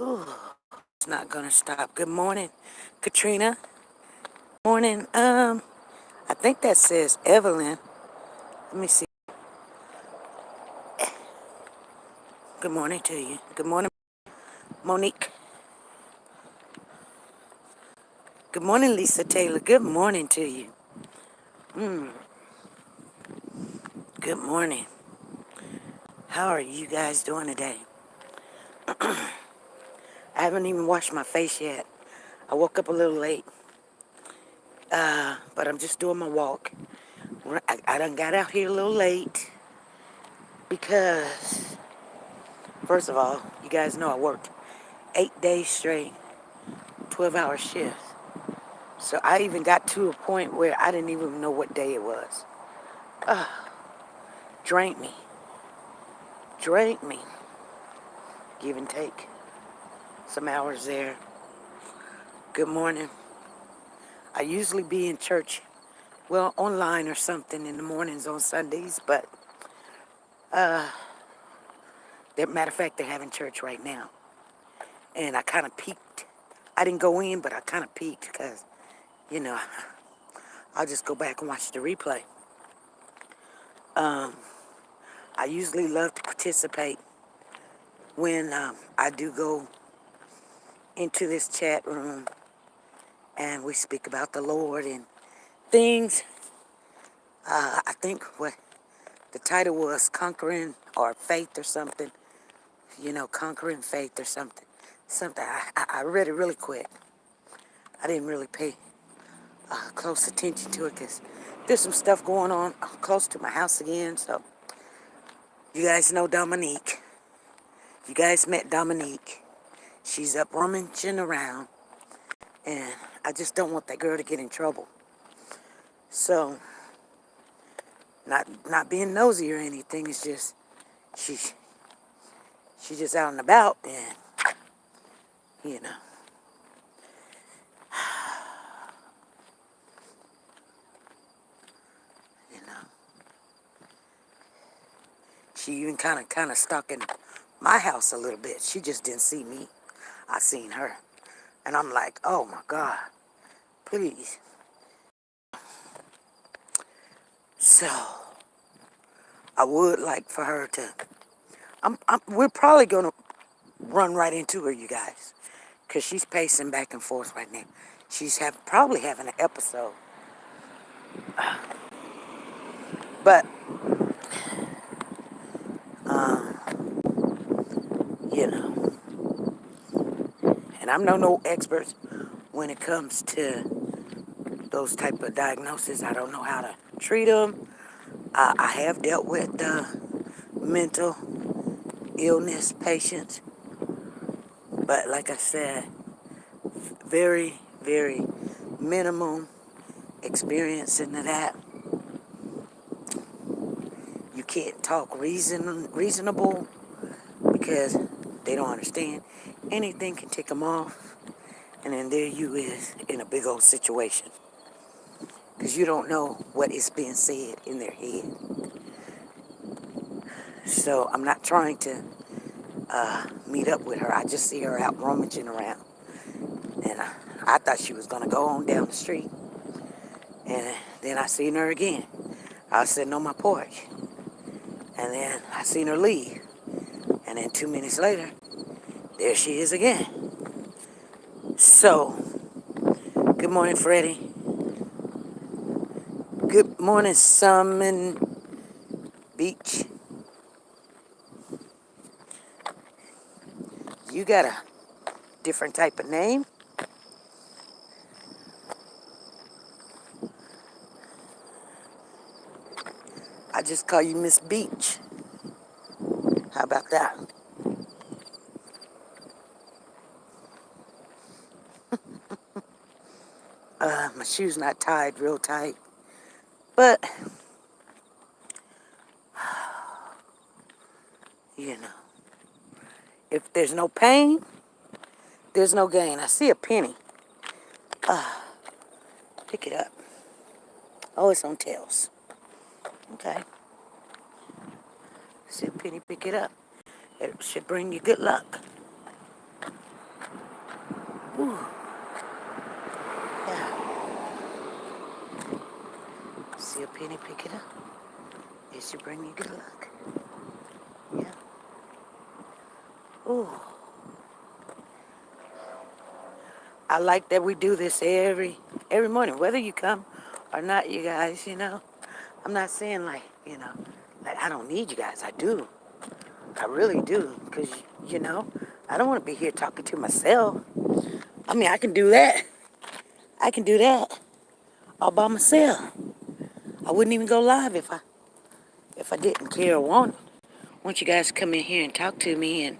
Ooh, it's not gonna stop. Good morning, Katrina. Morning. I think that says Evelyn. Let me see. Good morning to you. Good morning, Monique. Good morning, Lisa Taylor. Good morning to you. Good morning. How are you guys doing today? I haven't even washed my face yet. I woke up a little late, but I'm just doing my walk. I done got out here a little late because, first of all, you guys know I worked 8 days straight, 12-hour shifts. So I even got to a point where I didn't even know what day it was. Drank me. Drank me. Give and take. Some hours there. Good morning. I usually be in church, well, online or something in the mornings on Sundays, but matter of fact, they're having church right now. And I kind of peeked. I didn't go in, but I kind of peeked because, you know, I'll just go back and watch the replay. I usually love to participate when I do go into this chat room and we speak about the Lord and things. I think what the title was, Conquering or Faith or something. Conquering Faith or something. Something. I read it really quick. I didn't really pay close attention to it because there's some stuff going on close to my house again. So you guys know Dominique. You guys met Dominique. She's up rummaging around, and I just don't want that girl to get in trouble. So, not being nosy or anything, it's just she's just out and about, and you know. You know. She even kind of stalking my house a little bit. She just didn't see me. I seen her. And I'm like, oh my God, please. So, I would like for her to, we're probably going to run right into her, you guys. Because she's pacing back and forth right now. She's probably having an episode. But, you know, and I'm no expert when it comes to those type of diagnoses. I don't know how to treat them. I have dealt with mental illness patients, but like I said, very, very minimum experience into that. You can't talk reasonable because they don't understand. Anything can tick them off, and then there you is in a big old situation because you don't know what is being said in their head. So I'm not trying to meet up with her. I just see her out rummaging around. And I thought she was going to go on down the street. And then I seen her again. I was sitting on my porch. And then I seen her leave. And then 2 minutes later, there she is again. So, good morning, Freddie. Good morning, Summon Beach. You got a different type of name? I just call you Miss Beach. How about that? My shoe's not tied real tight. But, you know, if there's no pain, there's no gain. I see a penny. Pick it up. Oh, it's on tails. Okay. See a penny, pick it up. It should bring you good luck. Ooh, yeah. See a penny, pick it up. It should bring you good luck. Yeah. Ooh. I like that we do this every morning, whether you come or not, you guys, you know. I'm not saying like I don't need you guys. I do. I really do. Because, you know, I don't want to be here talking to myself. I mean, I can do that. I can do that all by myself. I wouldn't even go live if I didn't care or want you guys to come in here and talk to me. And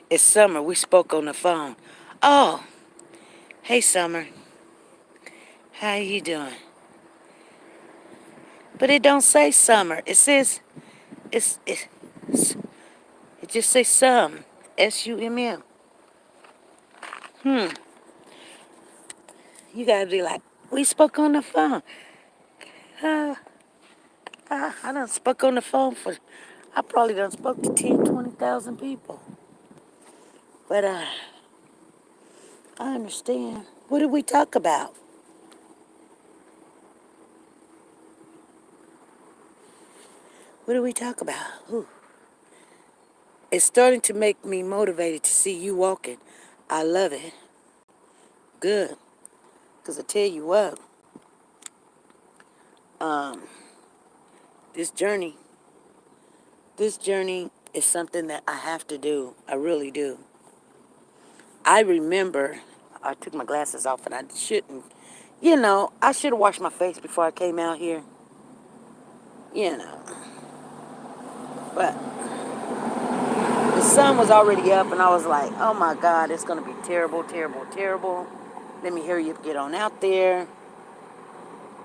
it's Summer. We spoke on the phone. Oh, hey, Summer. How you doing? But it don't say Summer. It says it's it just says Sum. SUMM. You gotta be like, we spoke on the phone. Uh, I done spoke on the phone I probably done spoke to 10, 20,000 people. But I understand. What did we talk about? What did we talk about? Ooh. It's starting to make me motivated to see you walking. I love it. Good. Because I tell you what, um, this journey, this journey is something that I have to do. I really do. I remember I took my glasses off and I shouldn't, I should have washed my face before I came out here, you know. But the sun was already up and I was like, oh my God, it's going to be terrible, terrible, terrible. Let me hurry up, get on out there.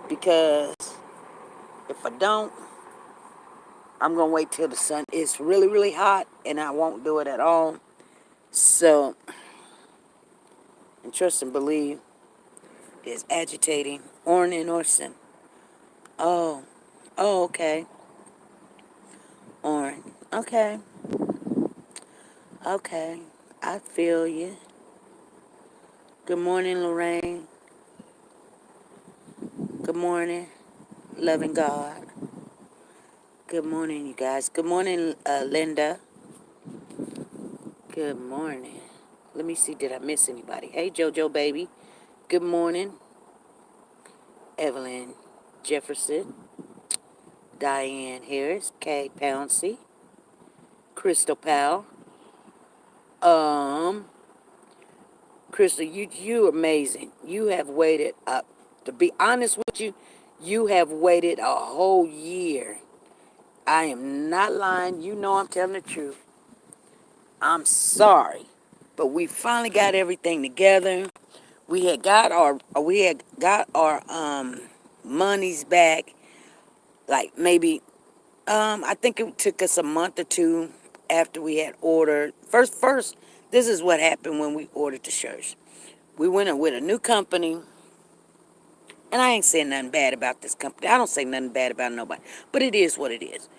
Because if I don't, I'm going to wait till the sun is really, really hot and I won't do it at all. So, and trust and believe is agitating. Orrin and Orson. Oh, okay. Orrin. Okay. Okay. I feel you. Good morning, Lorraine. Good morning, loving God. Good morning, you guys. Good morning, Linda. Good morning. Let me see, did I miss anybody? Hey, JoJo, baby. Good morning, Evelyn Jefferson, Diane Harris, Kay Pouncey, Crystal Powell. Crystal, you amazing. You have waited up. To be honest with you, you have waited a whole year. I am not lying. You know I'm telling the truth. I'm sorry, but we finally got everything together. We had got our monies back. Like maybe I think it took us a month or two after we had ordered. First, this is what happened when we ordered the shirts. We went in with a new company, and I ain't saying nothing bad about this company. I don't say nothing bad about nobody, but it is what it is.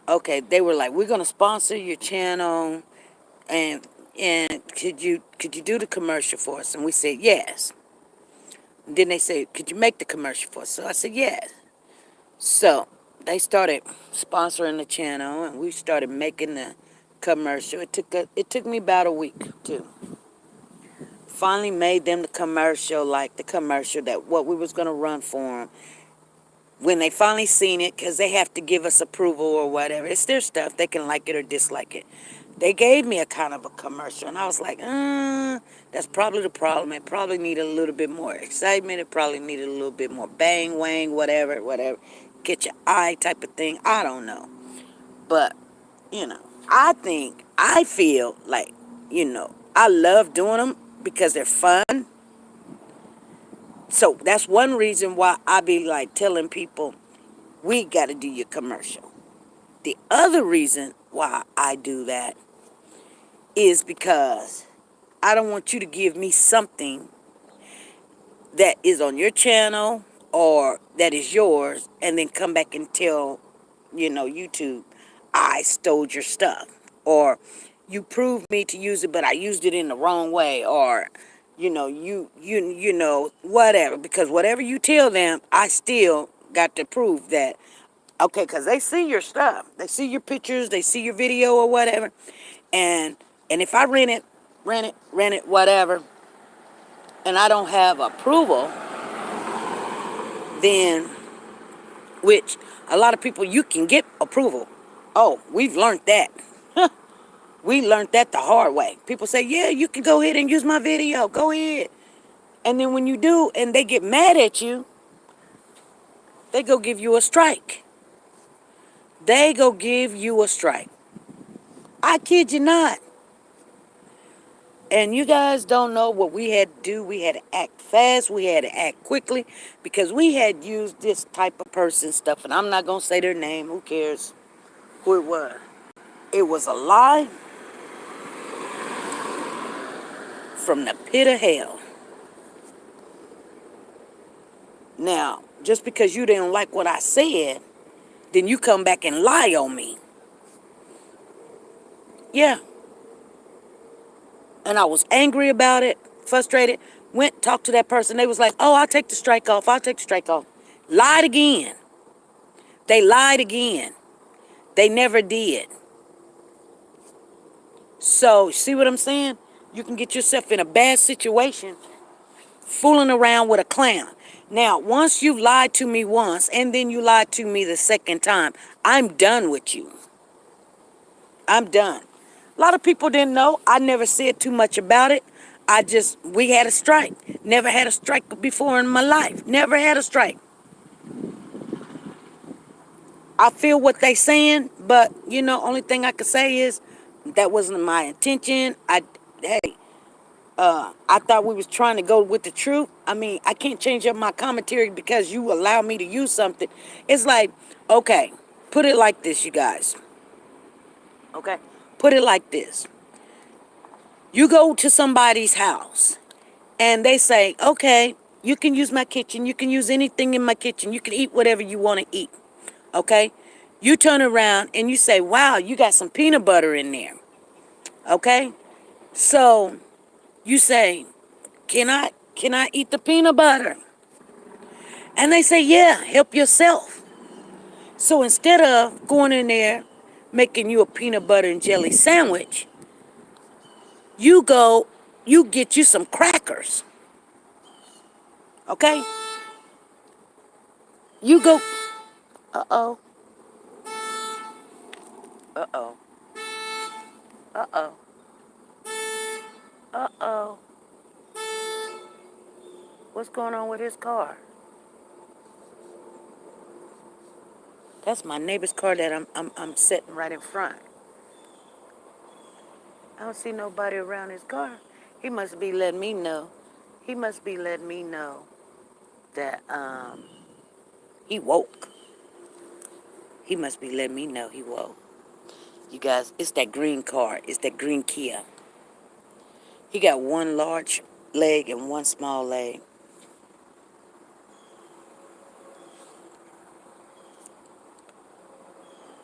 Okay, they were like, we're gonna sponsor your channel, and could you do the commercial for us? And we said yes. And then they said, could you make the commercial for us? So I said yes. So they started sponsoring the channel, and we started making the commercial. It took me about a week too. Finally made them the commercial, like the commercial that what we was gonna run for them. When they finally seen it, because they have to give us approval or whatever. It's their stuff. They can like it or dislike it. They gave me a kind of a commercial, and I was like, that's probably the problem. It probably needed a little bit more excitement. It probably needed a little bit more bang, wang, whatever. Get your eye type of thing. I don't know. But, I feel like, I love doing them because they're fun. So that's one reason why I be like telling people, we got to do your commercial. The other reason why I do that is because I don't want you to give me something that is on your channel or that is yours and then come back and tell, YouTube, I stole your stuff. Or you proved me to use it, but I used it in the wrong way, or whatever. Because whatever you tell them, I still got to prove that. Okay, because they see your stuff, they see your pictures, they see your video or whatever, and if I rent it, whatever, and I don't have approval, then, which a lot of people, you can get approval. Oh, we've learned that. We learned that the hard way. People say, yeah, you can go ahead and use my video. Go ahead. And then when you do and they get mad at you, they go give you a strike. They go give you a strike. I kid you not. And you guys don't know what we had to do. We had to act fast. We had to act quickly because we had used this type of person stuff. And I'm not going to say their name. Who cares who it was? It was a lie from the pit of hell. Now, just because you didn't like what I said, then you come back and lie on me. Yeah. And I was angry about it, frustrated. Went, talked to that person. They was like, oh, I'll take the strike off. I'll take the strike off. Lied again. They lied again. They never did. So, see what I'm saying? You can get yourself in a bad situation fooling around with a clown. Now, once you've lied to me once and then you lied to me the second time, I'm done with you. I'm done. A lot of people didn't know. I never said too much about it. We had a strike. Never had a strike before in my life. Never had a strike. I feel what they saying, but, only thing I could say is that wasn't my intention. I thought we was trying to go with the truth. I mean, I can't change up my commentary because you allow me to use something. It's like, okay, put it like this, you guys. Okay? Put it like this. You go to somebody's house and they say, okay, you can use my kitchen. You can use anything in my kitchen. You can eat whatever you want to eat. Okay? You turn around and you say, wow, you got some peanut butter in there. Okay? So you say, can I eat the peanut butter? And they say, yeah, help yourself. So instead of going in there, making you a peanut butter and jelly sandwich, you get you some crackers. Okay? You go, uh-oh, uh-oh, uh-oh, uh-oh. What's going on with his car? That's my neighbor's car that I'm sitting right in front. I don't see nobody around his car. He must be letting me know. He must be letting me know that he woke. He must be letting me know he woke. You guys, it's that green car. It's that green Kia. He got one large leg and one small leg.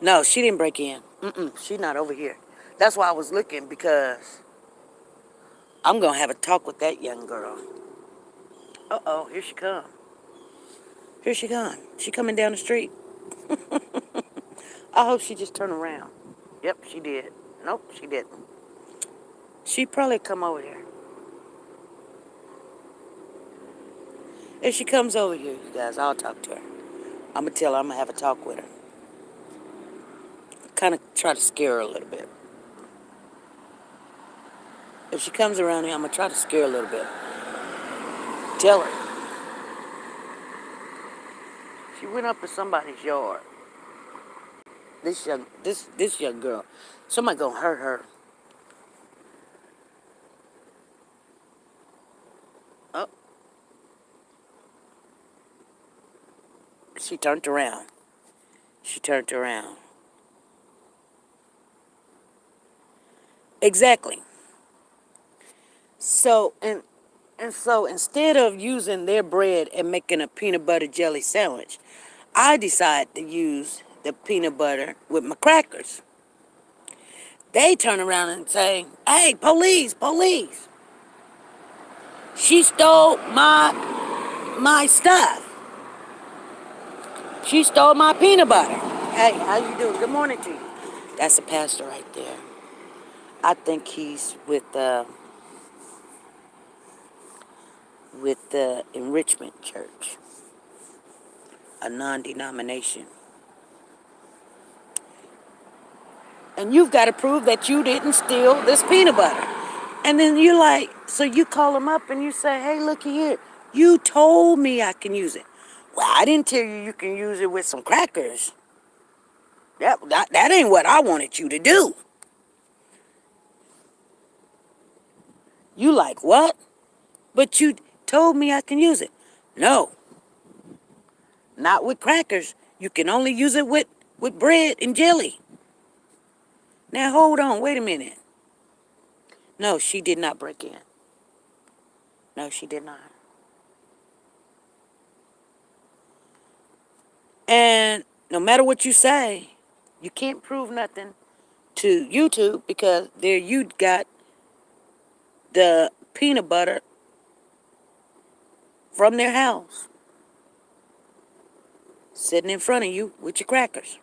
No, she didn't break in. She's not over here. That's why I was looking, because I'm going to have a talk with that young girl. Uh-oh, here she come. Here she come. She coming down the street. I hope she just turned around. Yep, she did. Nope, she didn't. She probably come over here. If she comes over here, you guys, I'll talk to her. I'm going to tell her I'm going to have a talk with her. Kind of try to scare her a little bit. If she comes around here, I'm going to try to scare her a little bit. Tell her. She went up to somebody's yard. This young girl. Somebody going to hurt her. Oh. She turned around. She turned around. Exactly. So, and so instead of using their bread and making a peanut butter jelly sandwich, I decided to use the peanut butter with my crackers. They turn around and say, hey, police, police. She stole my stuff. She stole my peanut butter. Hey, how you doing? Good morning to you. That's a pastor right there. I think he's with the Enrichment Church, a non-denomination. And you've got to prove that you didn't steal this peanut butter. And then you're like, so you call them up and you say, hey, looky here. You told me I can use it. Well, I didn't tell you can use it with some crackers. That ain't what I wanted you to do. You like, what? But you told me I can use it. No, not with crackers. You can only use it with bread and jelly. Now, hold on. Wait a minute. No, she did not break in. No, she did not. And no matter what you say, you can't prove nothing to YouTube because there you got the peanut butter from their house sitting in front of you with your crackers.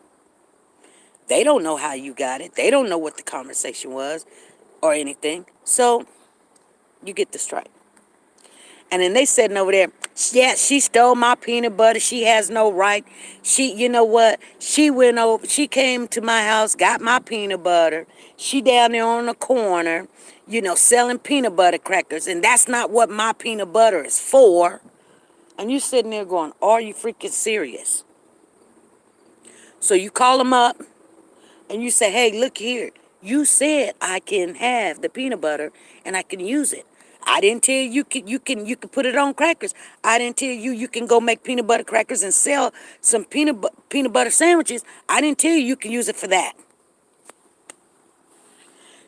They don't know how you got it. They don't know what the conversation was or anything. So you get the strike. And then they sitting over there, yeah, she stole my peanut butter. She has no right. You know what? She went over, she came to my house, got my peanut butter. She down there on the corner, selling peanut butter crackers. And that's not what my peanut butter is for. And you sitting there going, are you freaking serious? So you call them up and you say, hey, look here. You said I can have the peanut butter and I can use it. I didn't tell you can put it on crackers. I didn't tell you can go make peanut butter crackers and sell some peanut butter sandwiches. I didn't tell you can use it for that.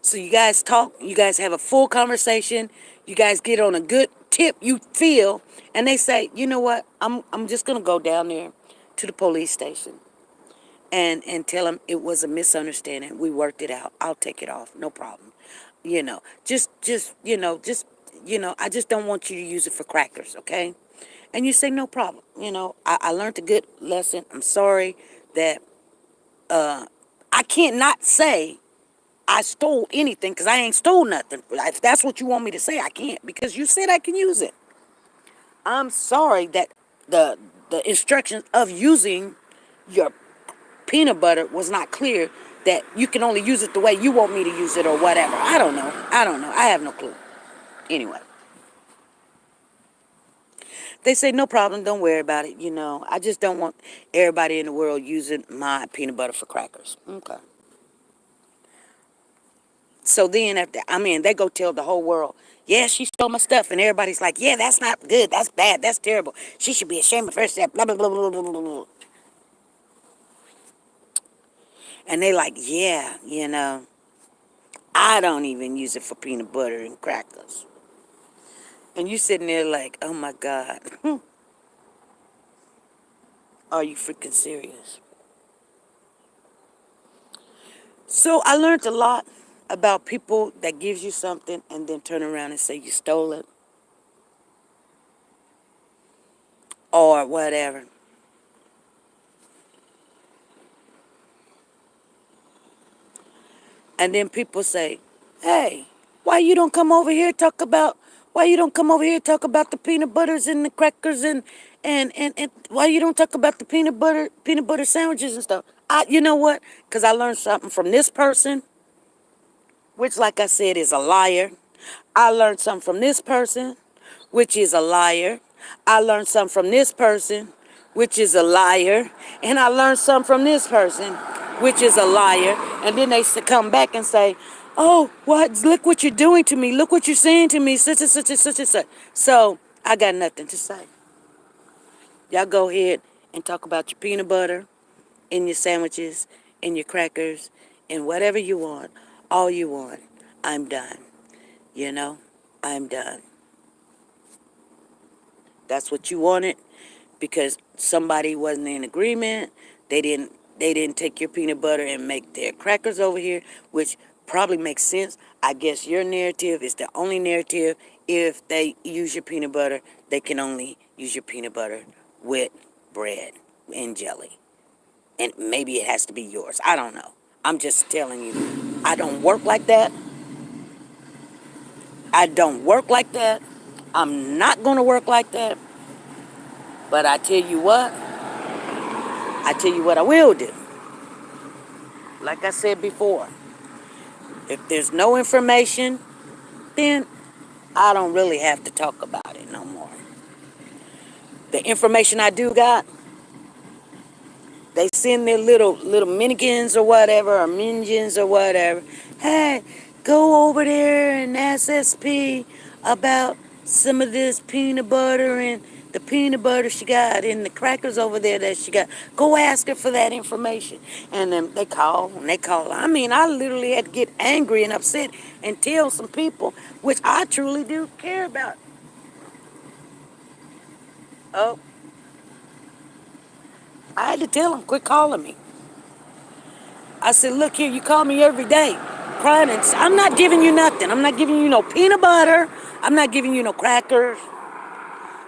So you guys talk, you guys have a full conversation, you guys get on a good tip, you feel, and they say, you know what, I'm just gonna go down there to the police station and tell them it was a misunderstanding. We worked it out. I'll take it off, no problem. I just don't want you to use it for crackers, okay? And you say, no problem. I learned a good lesson. I'm sorry that I can't not say I stole anything because I ain't stole nothing. If that's what you want me to say, I can't because you said I can use it. I'm sorry that the instructions of using your peanut butter was not clear, that you can only use it the way you want me to use it or whatever. I don't know. I have no clue. Anyway. They say, no problem, don't worry about it. I just don't want everybody in the world using my peanut butter for crackers. Okay. So then, they go tell the whole world, yeah, she stole my stuff. And everybody's like, yeah, that's not good. That's bad. That's terrible. She should be ashamed of herself. Blah, blah, blah, blah, blah, blah, blah. And they like, yeah, I don't even use it for peanut butter and crackers. And you sitting there like, oh my God. Are you freaking serious? So I learned a lot about people that gives you something and then turn around and say you stole it or whatever. And then people say, hey, why you don't come over here talk about the peanut butters and the crackers and why you don't talk about the peanut butter sandwiches and stuff? You know what? Because I learned something from this person, which, like I said, is a liar. I learned something from this person, which is a liar. I learned something from this person, which is a liar. And I learned something from this person, which is a liar. And then they come back and say, oh, look what you're doing to me. Look what you're saying to me, such and such and such and such. So I got nothing to say. Y'all go ahead and talk about your peanut butter in your sandwiches, in your crackers, and whatever you want, all you want. I'm done. I'm done. That's what you wanted because somebody wasn't in agreement. They didn't take your peanut butter and make their crackers over here, which probably makes sense. I guess your narrative is the only narrative. If they use your peanut butter, they can only use your peanut butter with bread and jelly. And maybe it has to be yours. I don't know. I'm just telling you. I don't work like that. I don't work like that. I'm not going to work like that. But I tell you what I will do. Like I said before, if there's no information, then I don't really have to talk about it no more. The information I do got, they send their little minikins or whatever, or minions or whatever. Hey, go over there and ask SP about some of this peanut butter and the peanut butter she got and the crackers over there that she got. Go ask her for that information. And then they call and they call. I mean, I literally had to get angry and upset and tell some people, which I truly do care about. Oh, I had to tell them, quit calling me. I said, look here, you call me every day, crying, and I'm not giving you nothing. I'm not giving you no peanut butter. I'm not giving you no crackers.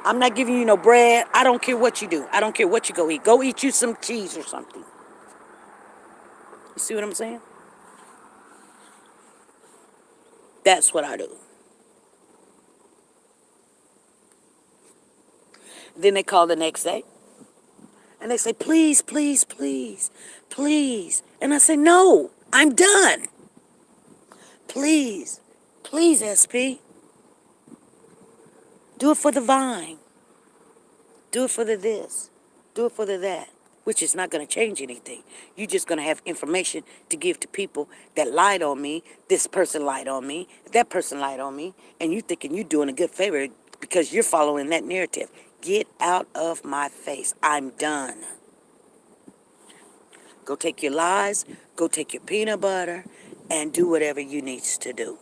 I'm not giving you no bread. I don't care what you do. I don't care what you go eat. Go eat you some cheese or something. You see what I'm saying? That's what I do. Then they call the next day, and they say, please, please, please, please. And I say, no, I'm done. Please, please, SP. Do it for the vine. Do it for the this. Do it for the that. Which is not going to change anything. You're just going to have information to give to people that lied on me. This person lied on me. That person lied on me. And you thinking you're doing a good favor because you're following that narrative. Get out of my face. I'm done. Go take your lies. Go take your peanut butter. And do whatever you need to do.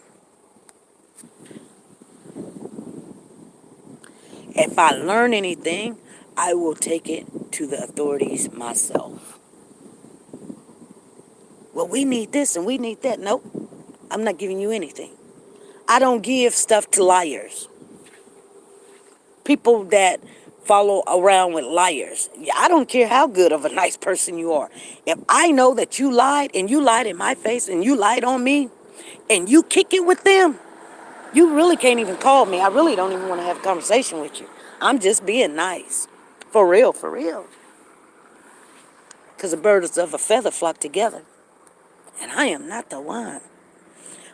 If I learn anything, I will take it to the authorities myself. Well, we need this and we need that. Nope. I'm not giving you anything. I don't give stuff to liars. People that follow around with liars. Yeah, I don't care how good of a nice person you are. If I know that you lied and you lied in my face and you lied on me and you kick it with them, you really can't even call me. I really don't even want to have a conversation with you. I'm just being nice. For real, for real. Because the birds of a feather flock together. And I am not the one.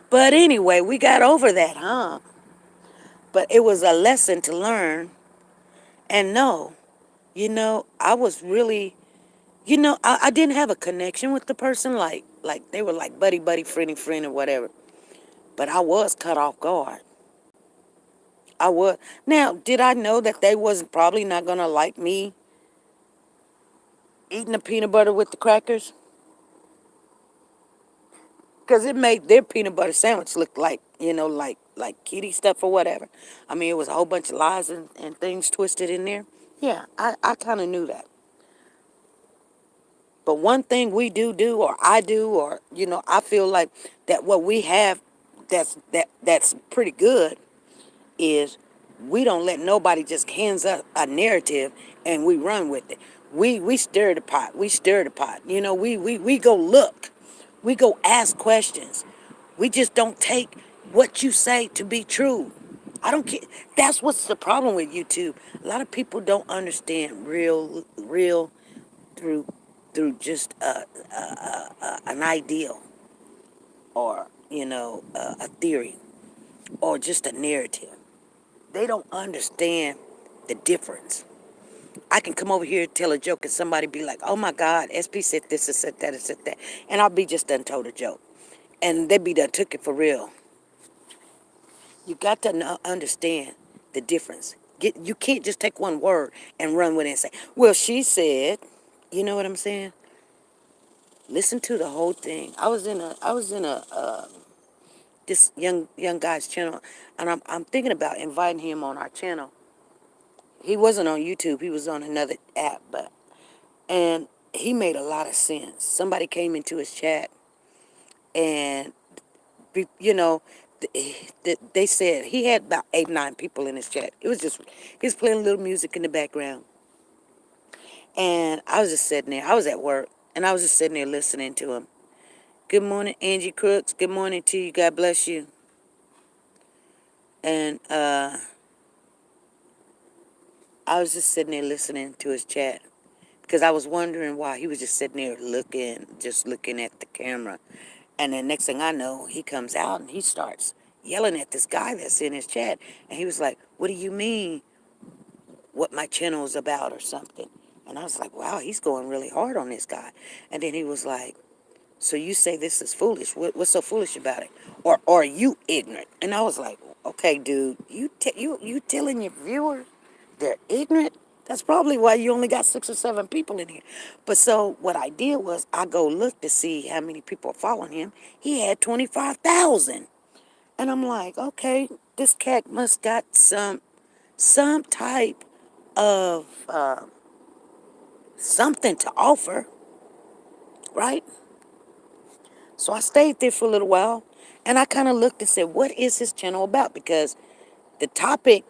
But anyway, we got over that, huh? But it was a lesson to learn. And no, I was really, I didn't have a connection with the person like they were like buddy, buddy, friendly, friend, or whatever. But I was cut off guard. I was. Now, did I know that they wasn't probably not going to like me eating the peanut butter with the crackers? Because it made their peanut butter sandwich look like, like kitty stuff or whatever. I mean, it was a whole bunch of lies and things twisted in there. Yeah, I kind of knew that. But one thing we do, or I do, or, I feel like that what we have that's pretty good is we don't let nobody just hands us a narrative and we run with it. We stir the pot. We stir the pot. We go look. We go ask questions. We just don't take what you say to be true. I don't care. That's what's the problem with YouTube. A lot of people don't understand real through just an ideal or a theory or just a narrative. They don't understand the difference. I can come over here and tell a joke and somebody be like, oh my God, SP said this and said that and said that. And I'll be just done told a joke. And they be done took it for real. You got to understand the difference. You can't just take one word and run with it and say, well, she said, you know what I'm saying? Listen to the whole thing. I was in a this young guy's channel, and I'm thinking about inviting him on our channel. He wasn't on YouTube. He was on another app, and he made a lot of sense. Somebody came into his chat, and You know, they said he had about 8, 9 people in his chat. It was just, he was playing a little music in the background. And I was just sitting there. I was at work, and I was just sitting there listening to him. Good morning, Angie Crooks. Good morning to you. God bless you. And I was just sitting there listening to his chat because I was wondering why he was just sitting there just looking at the camera. And then next thing I know, he comes out and he starts yelling at this guy that's in his chat. And he was like, "What do you mean what my channel is about or something?" And I was like, wow, he's going really hard on this guy. And then he was like, "So you say this is foolish? What's so foolish about it? Or are you ignorant?" And I was like, "Okay, dude, you telling your viewers they're ignorant? That's probably why you only got 6 or 7 people in here." But so what I did was I go look to see how many people are following him. He had 25,000, and I'm like, okay, this cat must got some type of something to offer, right? So I stayed there for a little while, and I kind of looked and said, what is his channel about? Because the topic,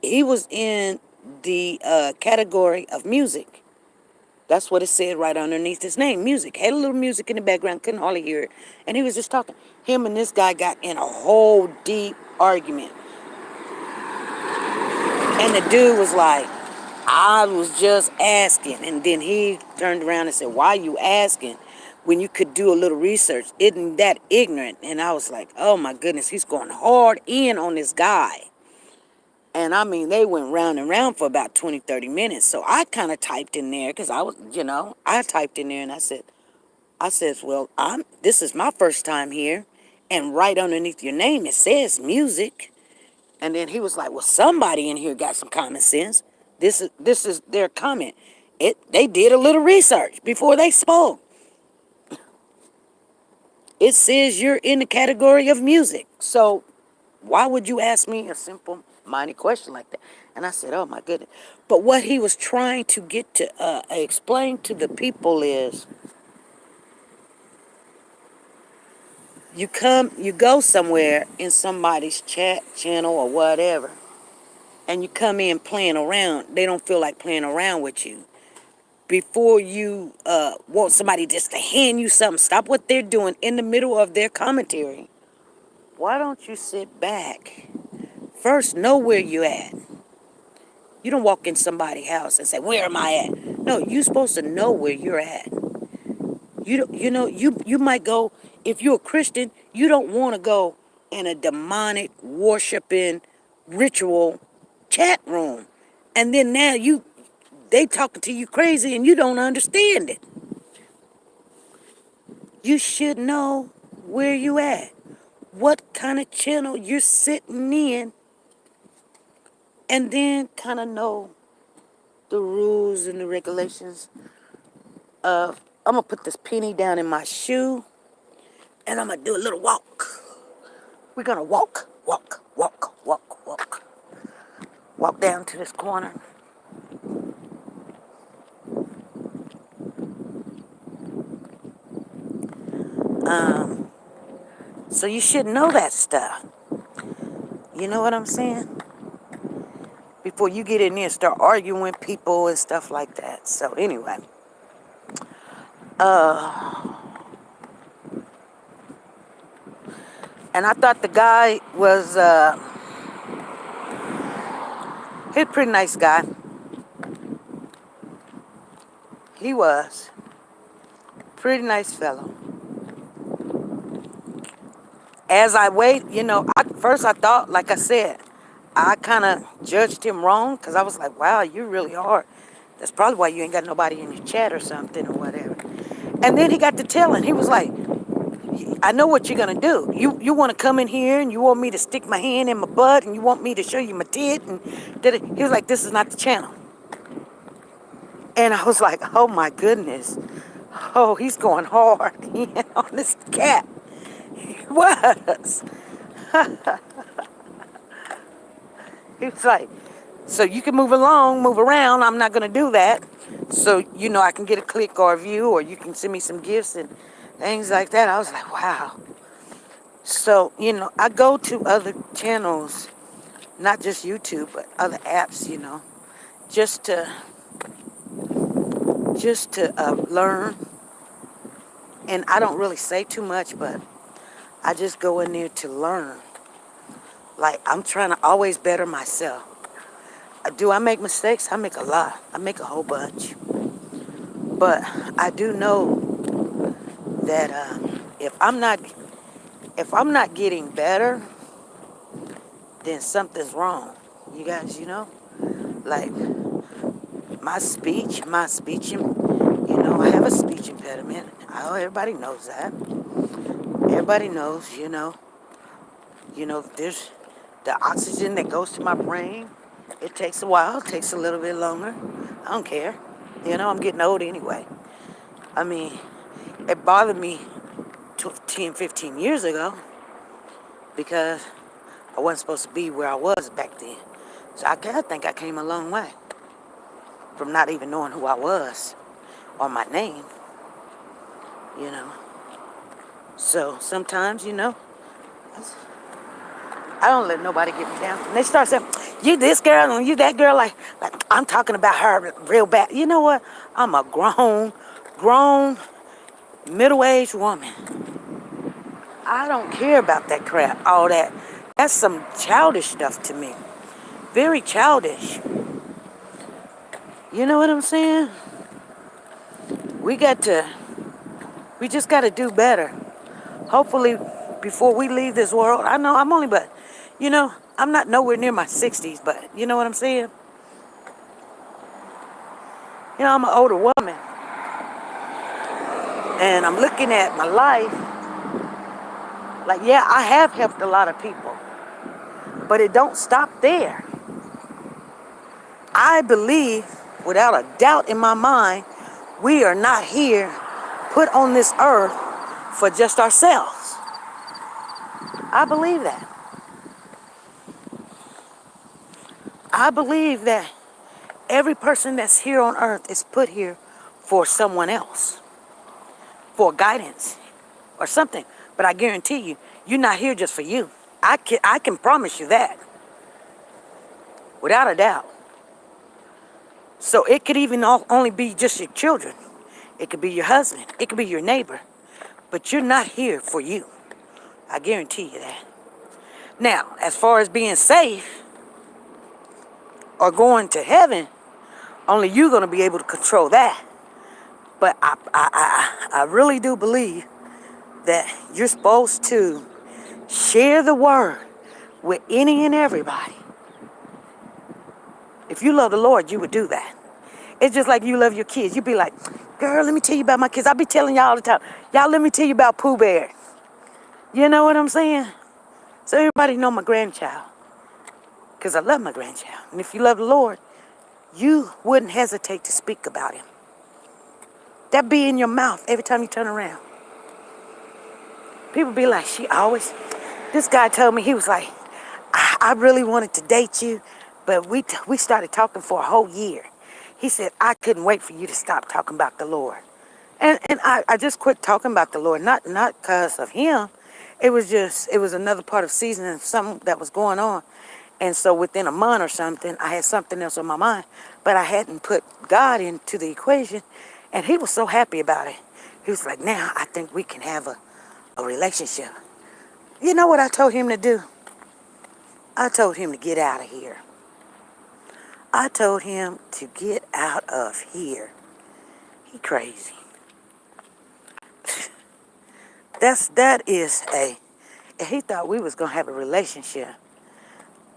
he was in the category of music. That's what it said right underneath his name, music. Had a little music in the background, couldn't hardly hear it. And he was just talking. Him and this guy got in a whole deep argument. And the dude was like, "I was just asking." And then he turned around and said, "Why are you asking when you could do a little research? Isn't that ignorant?" And I was like, oh my goodness, he's going hard in on this guy. And I mean, they went round and round for about 20, 30 minutes. So I kind of typed in there because I was, I typed in there and I said, well, this is my first time here. And right underneath your name, it says music. And then he was like, well, somebody in here got some common sense. This is their comment. They did a little research before they spoke. It says you're in the category of music. So why would you ask me a simple minded question like that? And I said, oh my goodness. But what he was trying to get to explain to the people is, you go somewhere in somebody's chat channel or whatever, and you come in playing around. They don't feel like playing around with you. Before you want somebody just to hand you something, stop what they're doing in the middle of their commentary. Why don't you sit back? First, know where you're at. You don't walk in somebody's house and say, "Where am I at?" No, you're supposed to know where you're at. You might go, if you're a Christian, you don't want to go in a demonic worshiping ritual chat room. And then now they talking to you crazy and you don't understand it. You should know where you at, what kind of channel you're sitting in, and then kind of know the rules and the regulations of, I'm going to put this penny down in my shoe, and I'm going to do a little walk. We're going to walk, walk, walk, walk, walk. Walk down to this corner. So you should know that stuff. You know what I'm saying? Before you get in there and start arguing with people and stuff like that. So anyway, and I thought the guy was, he's a pretty nice guy. He was. Pretty nice fellow. As I wait, first I thought, like I said, I kind of judged him wrong because I was like, wow, you really are. That's probably why you ain't got nobody in your chat or something or whatever. And then he got to telling. He was like, I know what you're going to do. You want to come in here and you want me to stick my hand in my butt and you want me to show you my tit. And he was like, this is not the channel. And I was like, oh my goodness. Oh, he's going hard on this cat. He was. He was like, so you can move along, move around. I'm not going to do that. So, I can get a click or a view, or you can send me some gifts and things like that. I was like, wow. So, I go to other channels, not just YouTube, but other apps, just to learn. And I don't really say too much, but I just go in there to learn. Like, I'm trying to always better myself. Do I make mistakes? I make a lot. I make a whole bunch. But I do know that if I'm not getting better, then something's wrong. You guys, like I have a speech impediment. Everybody knows that. Everybody knows, there's the oxygen that goes to my brain. It takes a while. It takes a little bit longer. I don't care. I'm getting old anyway. I mean, it bothered me 10, 15 years ago because I wasn't supposed to be where I was back then. So I think I came a long way from not even knowing who I was or my name, you know. So sometimes, I don't let nobody get me down. And they start saying, you this girl and you that girl, like I'm talking about her real bad. You know what? I'm a grown, middle-aged woman. I don't care about that crap, all that. That's some childish stuff to me. Very childish. You know what I'm saying? We just got to do better. Hopefully, before we leave this world, I know I'm not nowhere near my 60s, but you know what I'm saying? I'm an older woman, and I'm looking at my life, like, yeah, I have helped a lot of people, but it don't stop there. I believe, without a doubt in my mind, we are not here, put on this earth, for just ourselves. I believe that. I believe that every person that's here on earth is put here for someone else, for guidance or something. But I guarantee you, you're not here just for you. I can promise you that, without a doubt. So it could even only be just your children. It could be your husband. It could be your neighbor. But you're not here for you. I guarantee you that. Now, as far as being safe or going to heaven, only you're going to be able to control that. But I really do believe that you're supposed to share the word with any and everybody. If you love the Lord, you would do that. It's just like you love your kids. You'd be like, girl, let me tell you about my kids. I be telling y'all all the time. Y'all, let me tell you about Pooh Bear. You know what I'm saying? So everybody know my grandchild. Because I love my grandchild. And if you love the Lord, you wouldn't hesitate to speak about him. That be in your mouth every time you turn around. People be like, this guy told me, he was like, I really wanted to date you, but we started talking for a whole year. He said, I couldn't wait for you to stop talking about the Lord. And I just quit talking about the Lord, not because of him. It was another part of season of something that was going on. And so within a month or something, I had something else on my mind, but I hadn't put God into the equation. And he was so happy about it. He was like, now I think we can have a relationship. You know what I told him to do? I told him to get out of here. I told him to get out of here. He crazy. If he thought we was gonna have a relationship,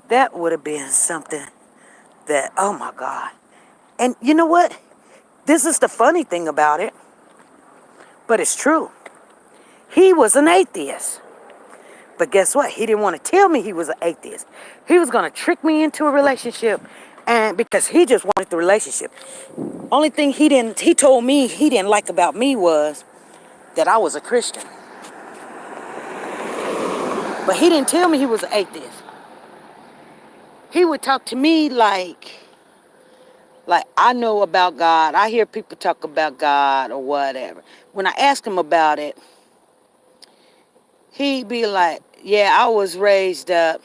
that would have been something that, oh my God. And you know what? This is the funny thing about it, but it's true. He was an atheist. But guess what? He didn't want to tell me he was an atheist. He was going to trick me into a relationship, and because he just wanted the relationship. Only thing he told me he didn't like about me was that I was a Christian. But he didn't tell me he was an atheist. He would talk to me like I know about God. I hear people talk about God or whatever. When I asked him about it, He'd be like, yeah, I was raised up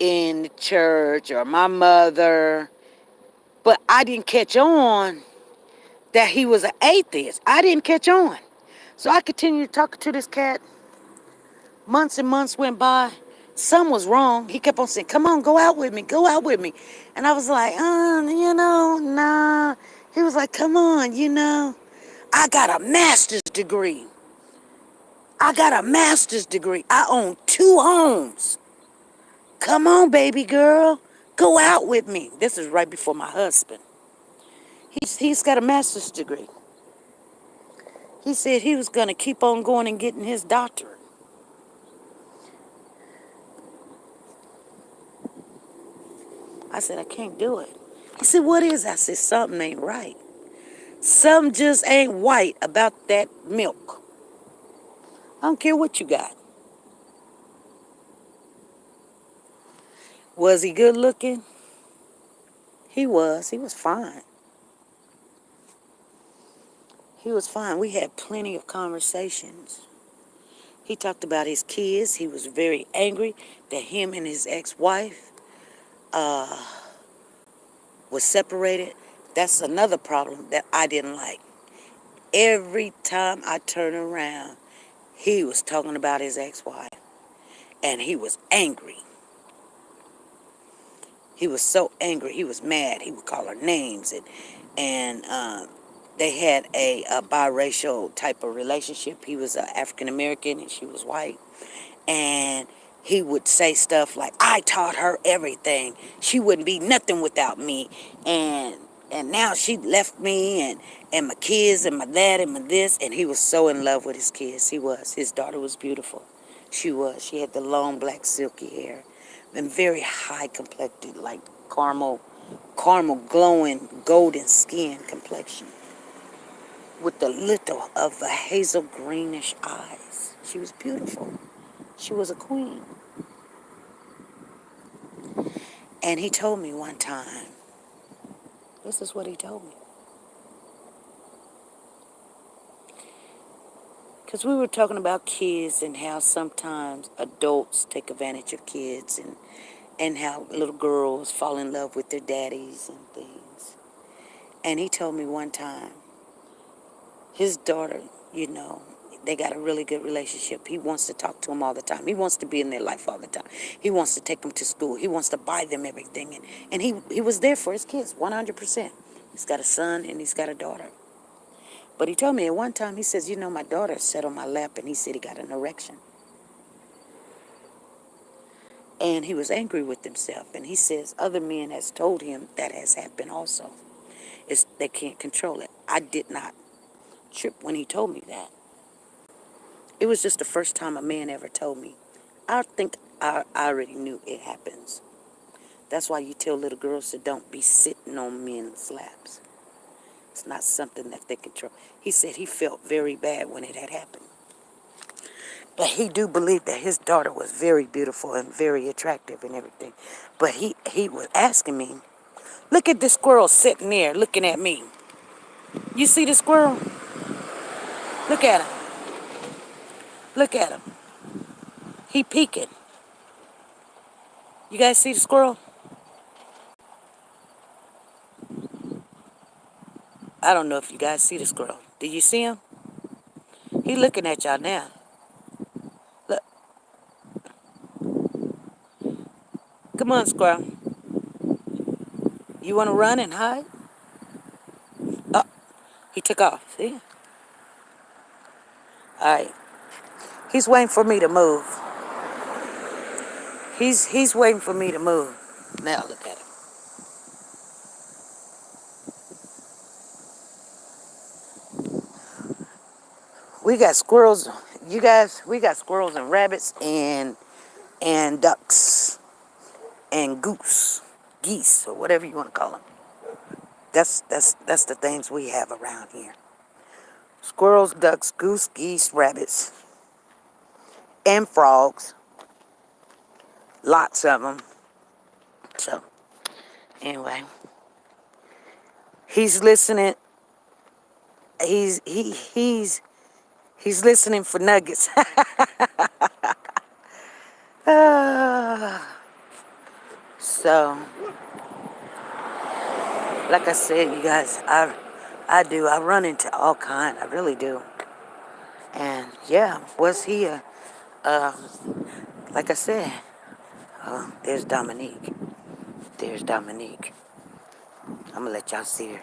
in the church, or my mother, but I didn't catch on that he was an atheist. I didn't catch on. So I continued talking to this cat. Months and months went by. Something was wrong. He kept on saying, come on, go out with me, go out with me. And I was like, nah. He was like, come on, I got a master's degree. I own 2 homes. Come on, baby girl. Go out with me. This is right before my husband. He's got a master's degree. He said he was going to keep on going and getting his doctorate. I said, I can't do it. He said, what is it? I said, something ain't right. Something just ain't white about that milk. I don't care what you got. Was he good looking? He was. He was fine. He was fine. We had plenty of conversations. He talked about his kids. He was very angry that him and his ex-wife was separated. That's another problem that I didn't like. Every time I turned around, he was talking about his ex-wife. And he was angry. He was so angry. He was mad. He would call her names. And they had a biracial type of relationship. He was African American and she was white. And he would say stuff like, I taught her everything. She wouldn't be nothing without me. And now she left me and my kids and my dad and my this. And he was so in love with his kids. He was. His daughter was beautiful. She was. She had the long black silky hair and very high complected, like caramel glowing golden skin complexion with the little of a hazel greenish eyes. She was beautiful. She was a queen. And he told me one time, this is what he told me. Because we were talking about kids and how sometimes adults take advantage of kids and how little girls fall in love with their daddies and things. And he told me one time, his daughter, they got a really good relationship. He wants to talk to them all the time. He wants to be in their life all the time. He wants to take them to school. He wants to buy them everything. And he was there for his kids, 100%. He's got a son and he's got a daughter. But he told me at one time, he says, my daughter sat on my lap and he said he got an erection. And he was angry with himself. And he says other men has told him that has happened also. They can't control it. I did not trip when he told me that. It was just the first time a man ever told me. I think I already knew it happens. That's why you tell little girls to don't be sitting on men's laps. It's not something that they control. He said he felt very bad when it had happened. But he do believe that his daughter was very beautiful and very attractive and everything. But he was asking me, look at this squirrel sitting there looking at me. You see the squirrel? Look at him. Look at him. He peeking. You guys see the squirrel? I don't know if you guys see the squirrel. Do you see him? He looking at y'all now. Look. Come on, squirrel. You want to run and hide? Oh, he took off. See? All right. He's waiting for me to move. He's waiting for me to move. Now look at him. We got squirrels. You guys, we got squirrels and rabbits and ducks and geese, or whatever you want to call them. That's the things we have around here. Squirrels, ducks, goose, geese, rabbits, and frogs. Lots of them. So, anyway, he's listening. He's He's listening for nuggets. So, like I said, you guys, I run into all kind. I really do. And yeah, was he like I said, there's Dominique. There's Dominique. I'm gonna let y'all see her.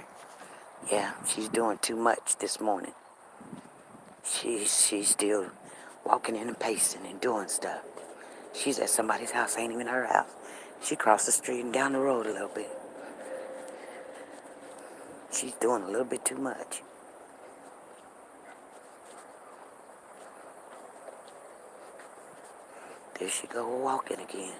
Yeah, she's doing too much this morning. She's still walking in and pacing and doing stuff. She's at somebody's house, ain't even her house. She crossed the street and down the road a little bit. She's doing a little bit too much. There she go walking again.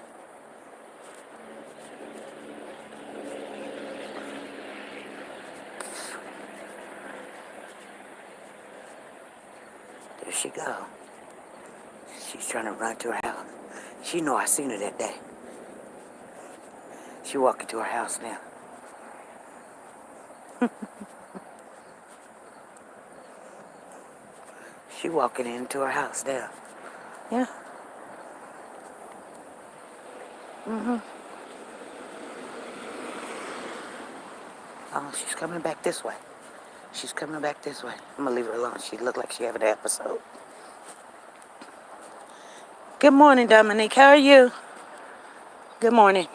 There she go. She's trying to run to her house. She know I seen her that day. She walking to her house now. She walking into her house now. Yeah. Oh, she's coming back this way. She's coming back this way. I'm gonna leave her alone. She look like she having an episode. Good morning, Dominique. How are you? Good morning.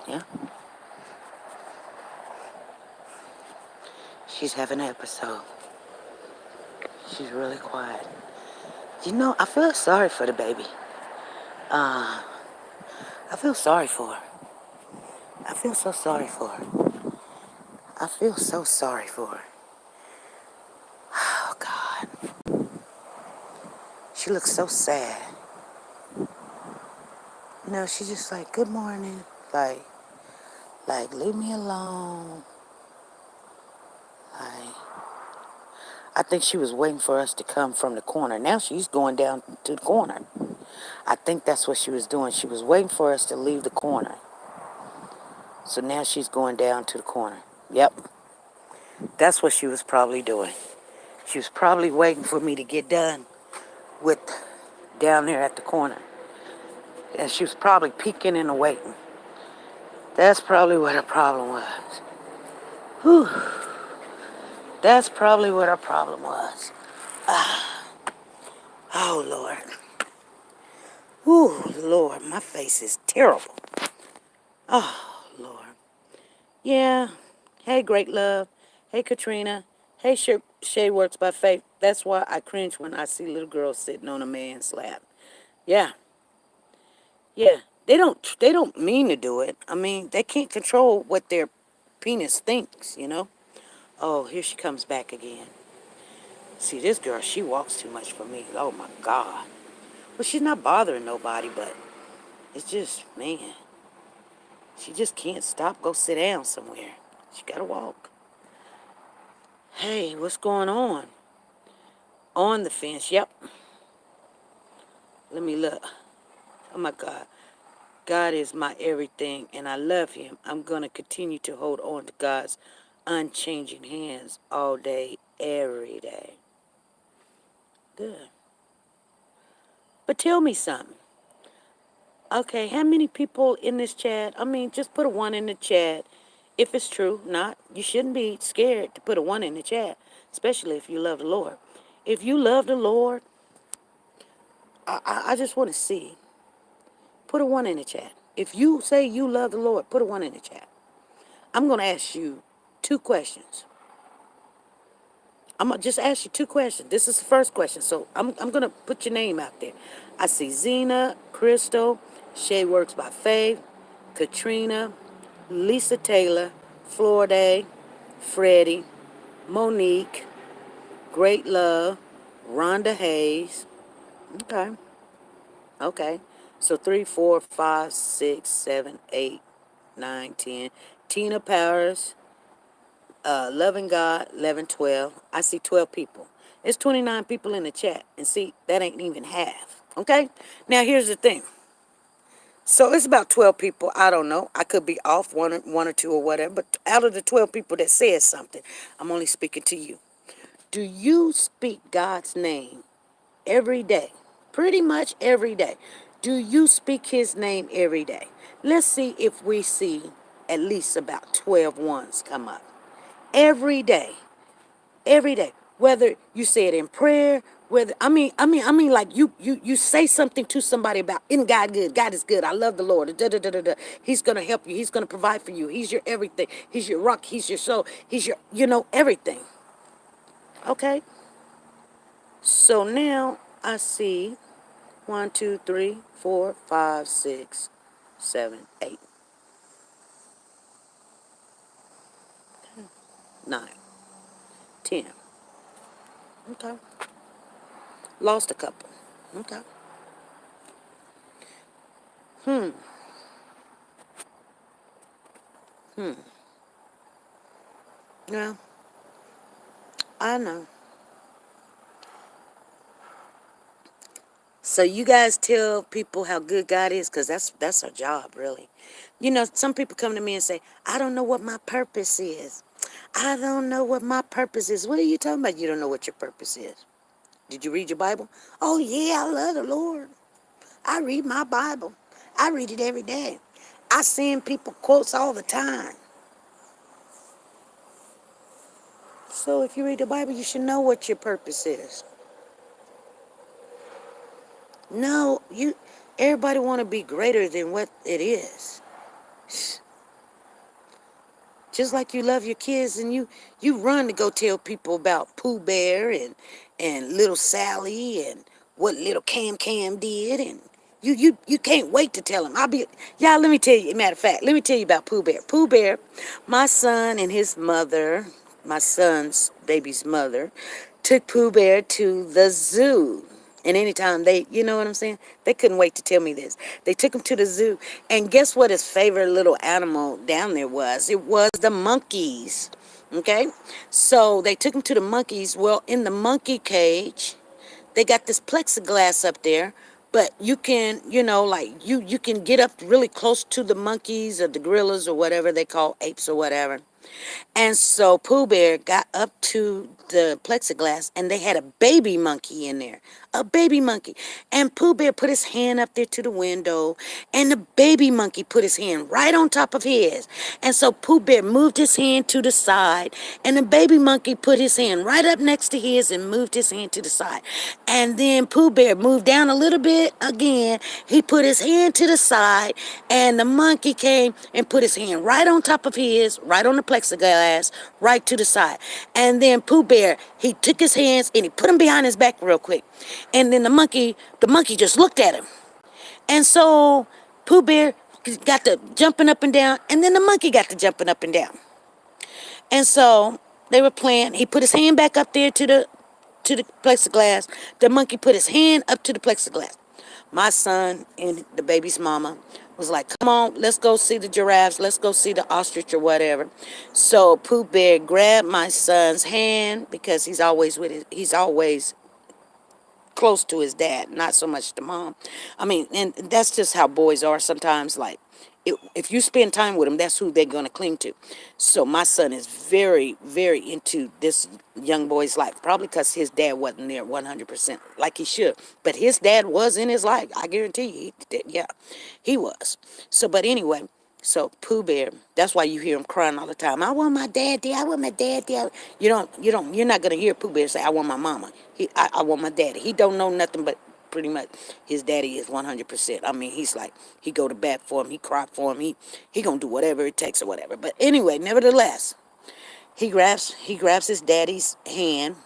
Yeah. She's having an episode. She's really quiet. You know, I feel sorry for the baby. I feel sorry for her. I feel so sorry for her. I feel so sorry for her. Oh, God. She looks so sad. You know, she's just like, good morning. Like, leave me alone. Like, I think she was waiting for us to come from the corner. Now she's going down to the corner. I think that's what she was doing. She was waiting for us to leave the corner. So now she's going down to the corner. Yep. That's what she was probably doing. She was probably waiting for me to get done with down there at the corner. And she was probably peeking and waiting. That's probably what her problem was. Whew. That's probably what her problem was. Oh, Lord. Whew, Lord, my face is terrible. Oh, Lord. Yeah. Hey, Great Love. Hey, Katrina. Hey, Shay Works by Faith. That's why I cringe when I see little girls sitting on a man's lap. Yeah. Yeah. They don't mean to do it. I mean, they can't control what their penis thinks, you know? Oh, here she comes back again. See, this girl, she walks too much for me. Oh, my God. Well, she's not bothering nobody, but it's just, man, she just can't stop, go sit down somewhere. She gotta walk. Hey, what's going on? On the fence, yep. Let me look. Oh, my God. God is my everything, and I love him. I'm gonna continue to hold on to God's unchanging hands all day, every day. Good. But tell me something. Okay, how many people in this chat? I mean, just put a 1 in the chat. If it's true, not, you shouldn't be scared to put a 1 in the chat, especially if you love the Lord. If you love the Lord, I just want to see. Put a 1 in the chat. If you say you love the Lord, put a 1 in the chat. I'm going to ask you 2 questions. I'm going to just ask you 2 questions. This is the first question, so I'm going to put your name out there. I see Zena, Crystal, Shay Works by Faith, Katrina, Lisa Taylor, Florida, Freddie, Monique, Great Love, Rhonda Hayes. Okay. Okay. So 3, 4, 5, 6, 7, 8, 9, 10. Tina Powers, Loving God, 11, 12. I see 12 people. There's 29 people in the chat. And see, that ain't even half. Okay? Now, here's the thing. So it's about 12 people. I don't know. I could be off one or two or whatever. But out of the 12 people that said something, I'm only speaking to you. Do you speak God's name every day? Pretty much every day. Do you speak his name every day? Let's see if we see at least about 12 ones come up. Every day. Every day. Whether you say it in prayer, whether like you say something to somebody about in God good. God is good. I love the Lord. Da, da, da, da, da. He's gonna help you. He's gonna provide for you. He's your everything. He's your rock. He's your soul. He's your everything. Okay? So now I see 1, 2, 3, 4, 5, 6, 7, 8, 9, 10. Okay. Lost a couple. Okay. Hmm. Yeah, I know. So you guys tell people how good God is, because that's our job, really. Some people come to me and say, I don't know what my purpose is. I don't know what my purpose is. What are you talking about? You don't know what your purpose is. Did you read your Bible? Oh, yeah, I love the Lord. I read my Bible. I read it every day. I send people quotes all the time. So if you read the Bible, you should know what your purpose is. No, everybody want to be greater than what it is. Just like you love your kids and you run to go tell people about Pooh Bear and little Sally and what little Cam did, and you can't wait to tell them. Y'all, let me tell you, matter of fact, let me tell you about Pooh Bear. Pooh Bear, my son and his mother, my son's baby's mother, took Pooh Bear to the zoo. And anytime you know what I'm saying? They couldn't wait to tell me this. They took him to the zoo. And guess what his favorite little animal down there was? It was the monkeys. Okay? So they took him to the monkeys. Well, in the monkey cage, they got this plexiglass up there. But you can, like you can get up really close to the monkeys or the gorillas or whatever they call apes or whatever. And so Pooh Bear got up to the plexiglass and they had a baby monkey in there. A baby monkey. And Pooh Bear put his hand up there to the window and the baby monkey put his hand right on top of his. And so Pooh Bear moved his hand to the side and the baby monkey put his hand right up next to his and moved his hand to the side. And then Pooh Bear moved down a little bit again. He put his hand to the side and the monkey came and put his hand right on top of his, right on the plexiglass, right to the side. And then Pooh Bear, he took his hands and he put them behind his back real quick. And then the monkey just looked at him. And so Pooh Bear got to jumping up and down, and then the monkey got to jumping up and down. And so they were playing. He put his hand back up there to the plexiglass. The monkey put his hand up to the plexiglass. My son and the baby's mama was like, come on, let's go see the giraffes. Let's go see the ostrich or whatever. So Pooh Bear grabbed my son's hand because he's always close to his dad, not so much the mom. I mean, and that's just how boys are sometimes. Like, if you spend time with them, that's who they're going to cling to. So my son is very, very into this young boy's life, probably because his dad wasn't there 100% like he should. But his dad was in his life. I guarantee you, he did. Yeah, he was. So, but anyway, so Pooh Bear, that's why you hear him crying all the time. I want my dad there. I want my dad there. You're not gonna hear Pooh Bear say, I want my mama. I want my daddy. He don't know nothing but pretty much his daddy is 100%. I mean, he's like, he go to bat for him. He cry for him. He gonna do whatever it takes or whatever. But anyway, nevertheless, he grabs his daddy's hand.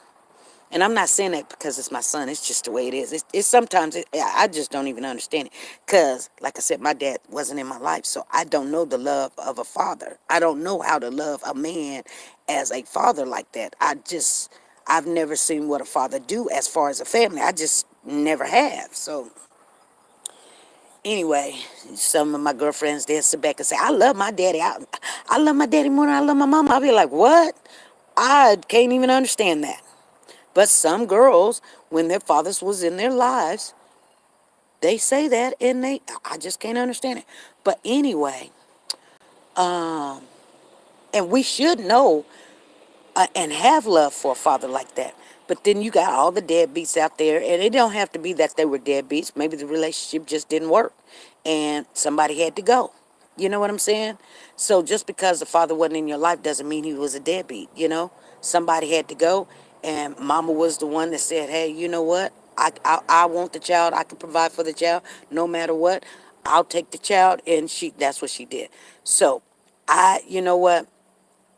And I'm not saying that because it's my son. It's just the way it is. It's sometimes I just don't even understand it. Because, like I said, my dad wasn't in my life. So I don't know the love of a father. I don't know how to love a man as a father like that. I've never seen what a father do as far as a family. I just never have. So anyway, some of my girlfriends, they'll sit back and say, I love my daddy. I love my daddy more than I love my mama. I'll be like, what? I can't even understand that. But some girls, when their fathers was in their lives, They say that, and I just can't understand it. But anyway, and we should know and have love for a father like that. But then you got all the deadbeats out there, and it don't have to be that they were deadbeats. Maybe the relationship just didn't work, and somebody had to go. You know what I'm saying? So just because the father wasn't in your life doesn't mean he was a deadbeat. Somebody had to go, and Mama was the one that said, "Hey, you know what? I want the child. I can provide for the child, no matter what. I'll take the child," and that's what she did. So you know what?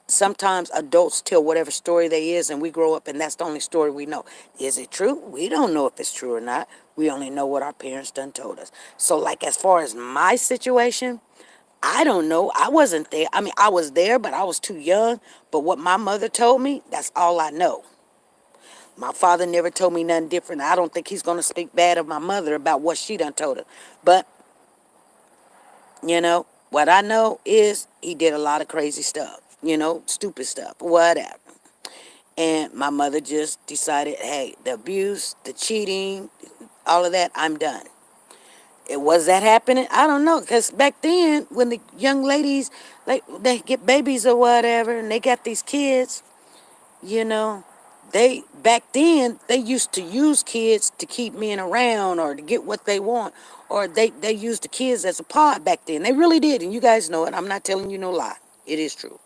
Sometimes adults tell whatever story they is, and we grow up and that's the only story we know. Is it true? We don't know if it's true or not. We only know what our parents done told us. So like as far as my situation, I don't know. I wasn't there. I mean, I was there, but I was too young. But what my mother told me, that's all I know. My father never told me nothing different. I don't think he's going to speak bad of my mother about what she done told her. But what I know is he did a lot of crazy stuff, stupid stuff, whatever. And my mother just decided, hey, the abuse, the cheating, all of that, I'm done. It was that happening? I don't know, because back then, when the young ladies, like, they get babies or whatever, and they got these kids, you know, back then, they used to use kids to keep men around or to get what they want, or they used the kids as a pod back then. They really did, and you guys know it. I'm not telling you no lie. It is true.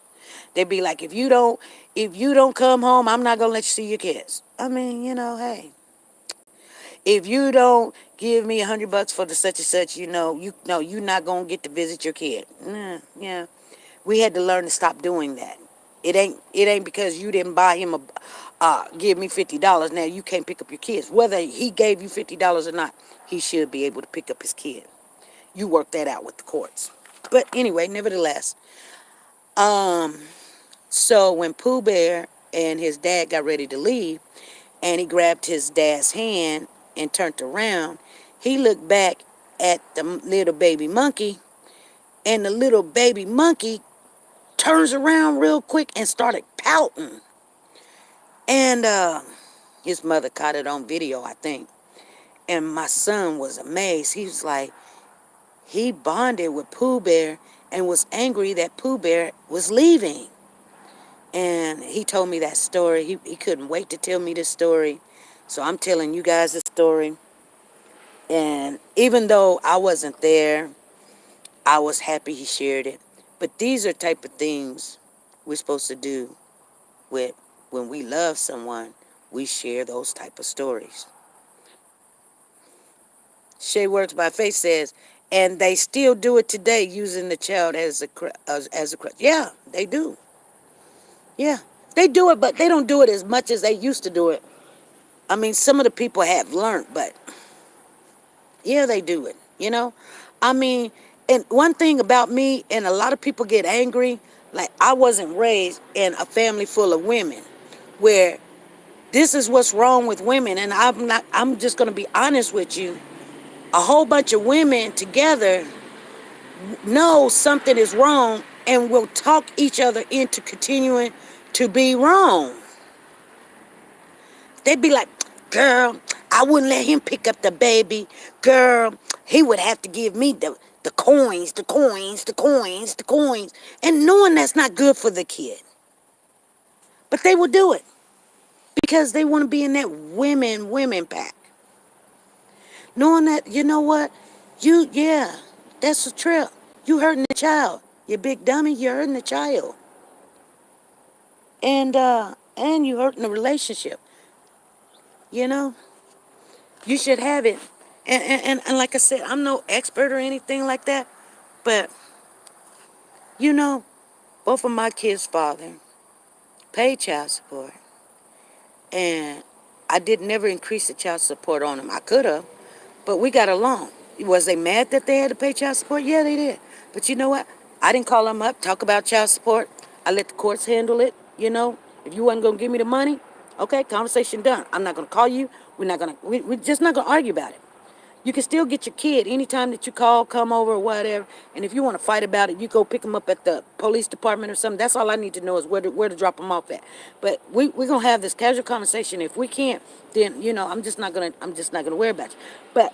They'd be like, if you don't come home, I'm not gonna let you see your kids. I mean, hey, if you don't give me $100 for the such and such, you're not gonna get to visit your kid. Yeah, we had to learn to stop doing that. It ain't because you didn't buy him give me $50. Now you can't pick up your kids. Whether he gave you $50 or not, he should be able to pick up his kid. You work that out with the courts. But anyway, nevertheless, so when Pooh Bear and his dad got ready to leave, and he grabbed his dad's hand and turned around, he looked back at the little baby monkey, and the little baby monkey turns around real quick and started pouting. And his mother caught it on video, I think. And my son was amazed. He was like, he bonded with Pooh Bear and was angry that Pooh Bear was leaving. And he told me that story. He couldn't wait to tell me this story. So I'm telling you guys the story. And even though I wasn't there, I was happy he shared it. But these are type of things we're supposed to do with when we love someone. We share those type of stories. Shay Works by Faith says, and they still do it today using the child as a crutch. Yeah, they do. Yeah, they do it, but they don't do it as much as they used to do it. I mean, some of the people have learned, but yeah, they do it. I mean, and one thing about me, and a lot of people get angry, like I wasn't raised in a family full of women where this is what's wrong with women. And I'm just going to be honest with you. A whole bunch of women together know something is wrong and will talk each other into continuing to be wrong. They'd be like, girl, I wouldn't let him pick up the baby. Girl, he would have to give me the coins, the coins, the coins, the coins. And knowing that's not good for the kid. But they will do it because they want to be in that women pack. Knowing that, you know what? That's a trip. You hurting the child. You big dummy, you're hurting the child. And you hurting the relationship. You know? You should have it. And like I said, I'm no expert or anything like that. But, both of my kids' father paid child support. And I did never increase the child support on them. I could have, but we got along. Was they mad that they had to pay child support? Yeah, they did. But you know what? I didn't call them up, talk about child support. I let the courts handle it. If you wasn't going to give me the money, okay, conversation done. I'm not going to call you. We're just not going to argue about it. You can still get your kid anytime that you call, come over, or whatever. And if you want to fight about it, you go pick them up at the police department or something. That's all I need to know is where to drop them off at. But we're going to have this casual conversation. If we can't, then, I'm just not going to worry about you. But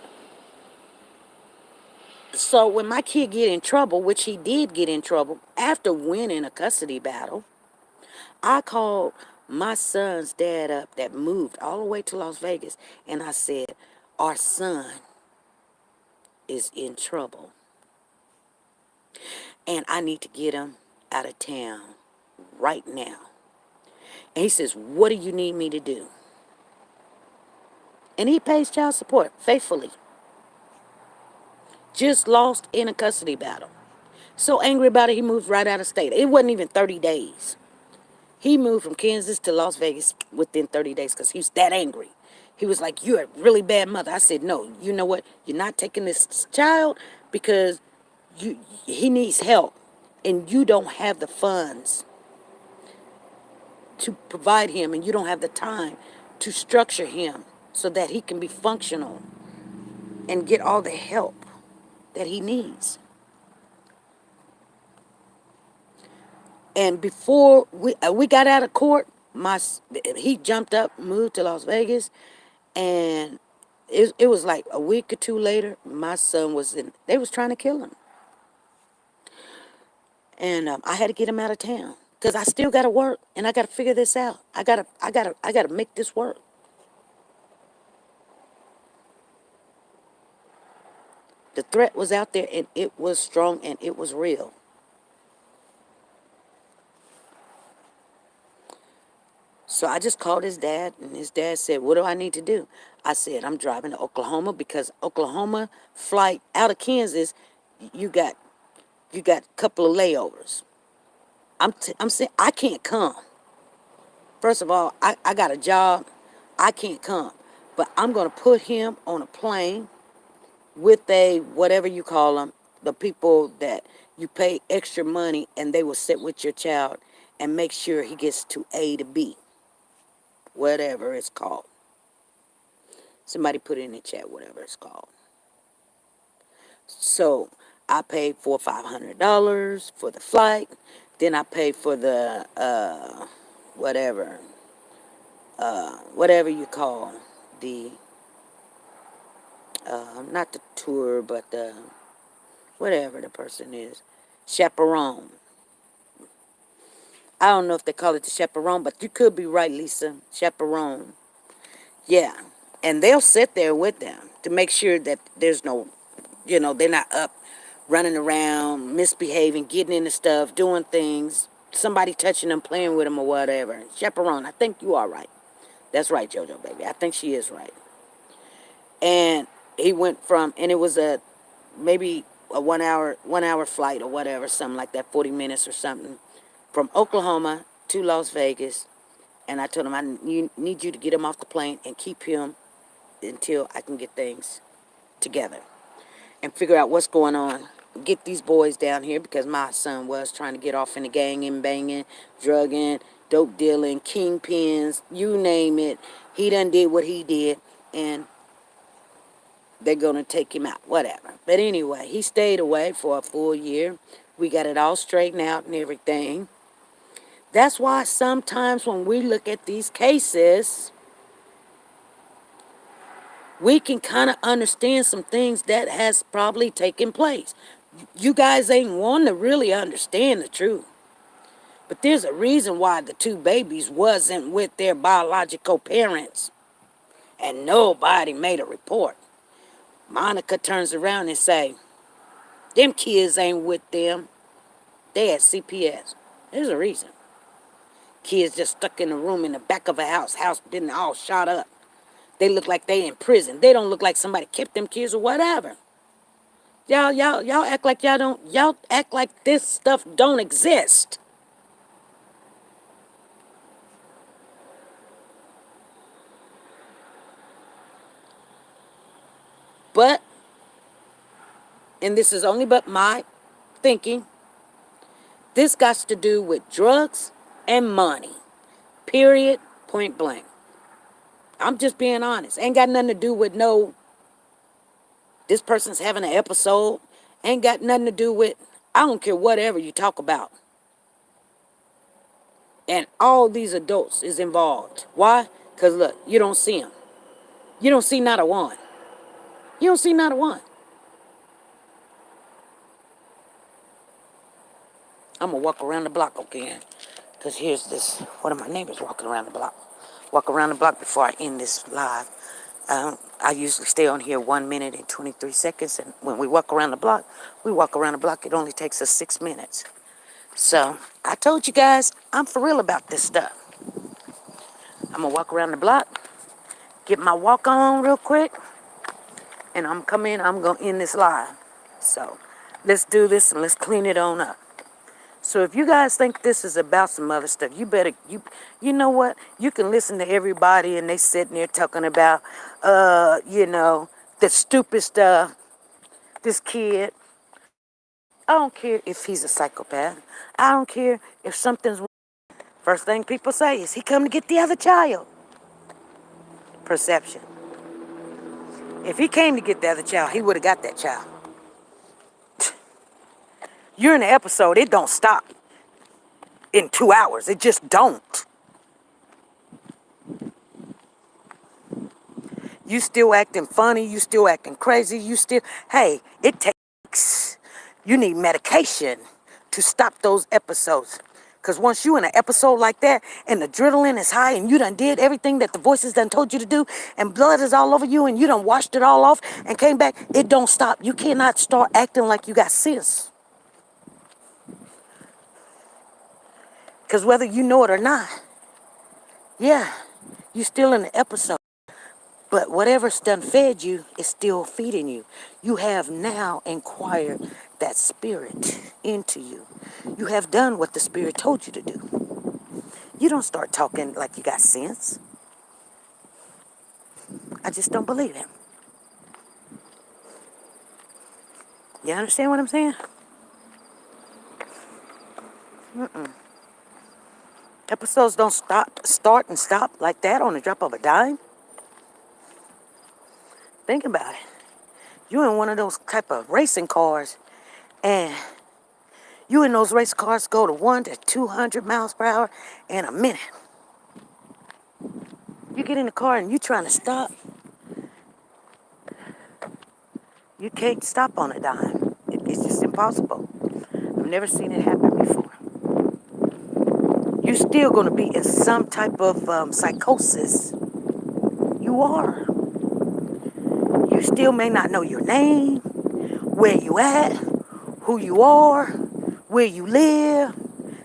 So when my kid get in trouble, which he did get in trouble after winning a custody battle, I called my son's dad up that moved all the way to Las Vegas, and I said, our son is in trouble, and I need to get him out of town right now. And he says, what do you need me to do? And he pays child support faithfully. Just lost in a custody battle. So angry about it, he moved right out of state. It wasn't even 30 days. He moved from Kansas to Las Vegas within 30 days because he was that angry. He was like, you're a really bad mother. I said, no, you know what? You're not taking this child because he needs help. And you don't have the funds to provide him, and you don't have the time to structure him so that he can be functional and get all the help that he needs. And before we got out of court, he jumped up, moved to Las Vegas, and it was like a week or two later, my son was in. They was trying to kill him, and I had to get him out of town because I still got to work and I got to figure this out. I gotta make this work. The threat was out there, and it was strong, and it was real. So I just called his dad, and his dad said, what do I need to do? I said, I'm driving to Oklahoma because Oklahoma flight out of Kansas, you got a couple of layovers. I'm saying I can't come. First of all, I got a job. I can't come. But I'm going to put him on a plane with a, whatever you call them, the people that you pay extra money and they will sit with your child and make sure he gets to A to B, whatever it's called. Somebody put it in the chat, whatever it's called. So I paid $400-500 for the flight. Then I paid for the whatever whatever you call the not the tour, but the whatever the person is, chaperone. I don't know if they call it the chaperone, but you could be right, Lisa. Chaperone. Yeah. And they'll sit there with them to make sure that there's no, they're not up running around, misbehaving, getting into stuff, doing things, somebody touching them, playing with them or whatever. Chaperone, I think you are right. That's right, JoJo, baby. I think she is right. And he went from, and it was maybe a 1 hour flight or whatever, something like that, 40 minutes or something, from Oklahoma to Las Vegas. And I told him, need you to get him off the plane and keep him until I can get things together and figure out what's going on. Get these boys down here because my son was trying to get off in the gang and banging, drugging, dope dealing, kingpins, you name it. He done did what he did, and they're going to take him out, whatever. But anyway, he stayed away for a full year. We got it all straightened out and everything. That's why sometimes when we look at these cases, we can kind of understand some things that has probably taken place. You guys ain't wanting to really understand the truth. But there's a reason why the two babies wasn't with their biological parents. And nobody made a report. Monica turns around and say, them kids ain't with them. They at CPS. There's a reason. Kids just stuck in a room in the back of a house been all shot up. They look like they in prison. They don't look like somebody kept them kids or whatever. Y'all act like y'all act like this stuff don't exist. But, and this is only but my thinking, this got to do with drugs and money. Period. Point blank. I'm just being honest. Ain't got nothing to do with this person's having an episode. Ain't got nothing to do with, I don't care whatever you talk about. And all these adults is involved. Why? Because look, you don't see them. You don't see not a one. You don't see not a one. I'm going to walk around the block again. Because here's this, one of my neighbors walking around the block. Walk around the block before I end this live. I usually stay on here 1 minute and 23 seconds. And when we walk around the block, It only takes us 6 minutes. So I told you guys, I'm for real about this stuff. I'm going to walk around the block, get my walk on real quick, and I'm coming. I'm going to end this live. So let's do this and let's clean it on up. So if you guys think this is about some other stuff, you better, you know what? You can listen to everybody and they sitting there talking about, the stupid stuff. This kid, I don't care if he's a psychopath. I don't care if something's wrong. First thing people say is he come to get the other child. Perception. If he came to get the other child, he would have got that child. You're in the episode, it don't stop in 2 hours. It just don't. You still acting funny, you still acting crazy, hey, it takes, you need medication to stop those episodes. Because once you in an episode like that, and the adrenaline is high, and you done did everything that the voices done told you to do, and blood is all over you, and you done washed it all off, and came back, it don't stop. You cannot start acting like you got sense. Because whether you know it or not, yeah, you still in the episode. But whatever's done fed you is still feeding you. You have now inquired that spirit into you. You have done what the spirit told you to do. You don't start talking like you got sense. I just don't believe him. You understand what I'm saying? Episodes don't start and stop like that on the drop of a dime. Think about it. You're in one of those type of racing cars, and you in those race cars go to 1 to 200 miles per hour in a minute. You get in the car and you trying to stop. You can't stop on a dime. It's just impossible. I've never seen it happen before. You're still going to be in some type of psychosis. You are. You still may not know your name, where you at, who you are, where you live.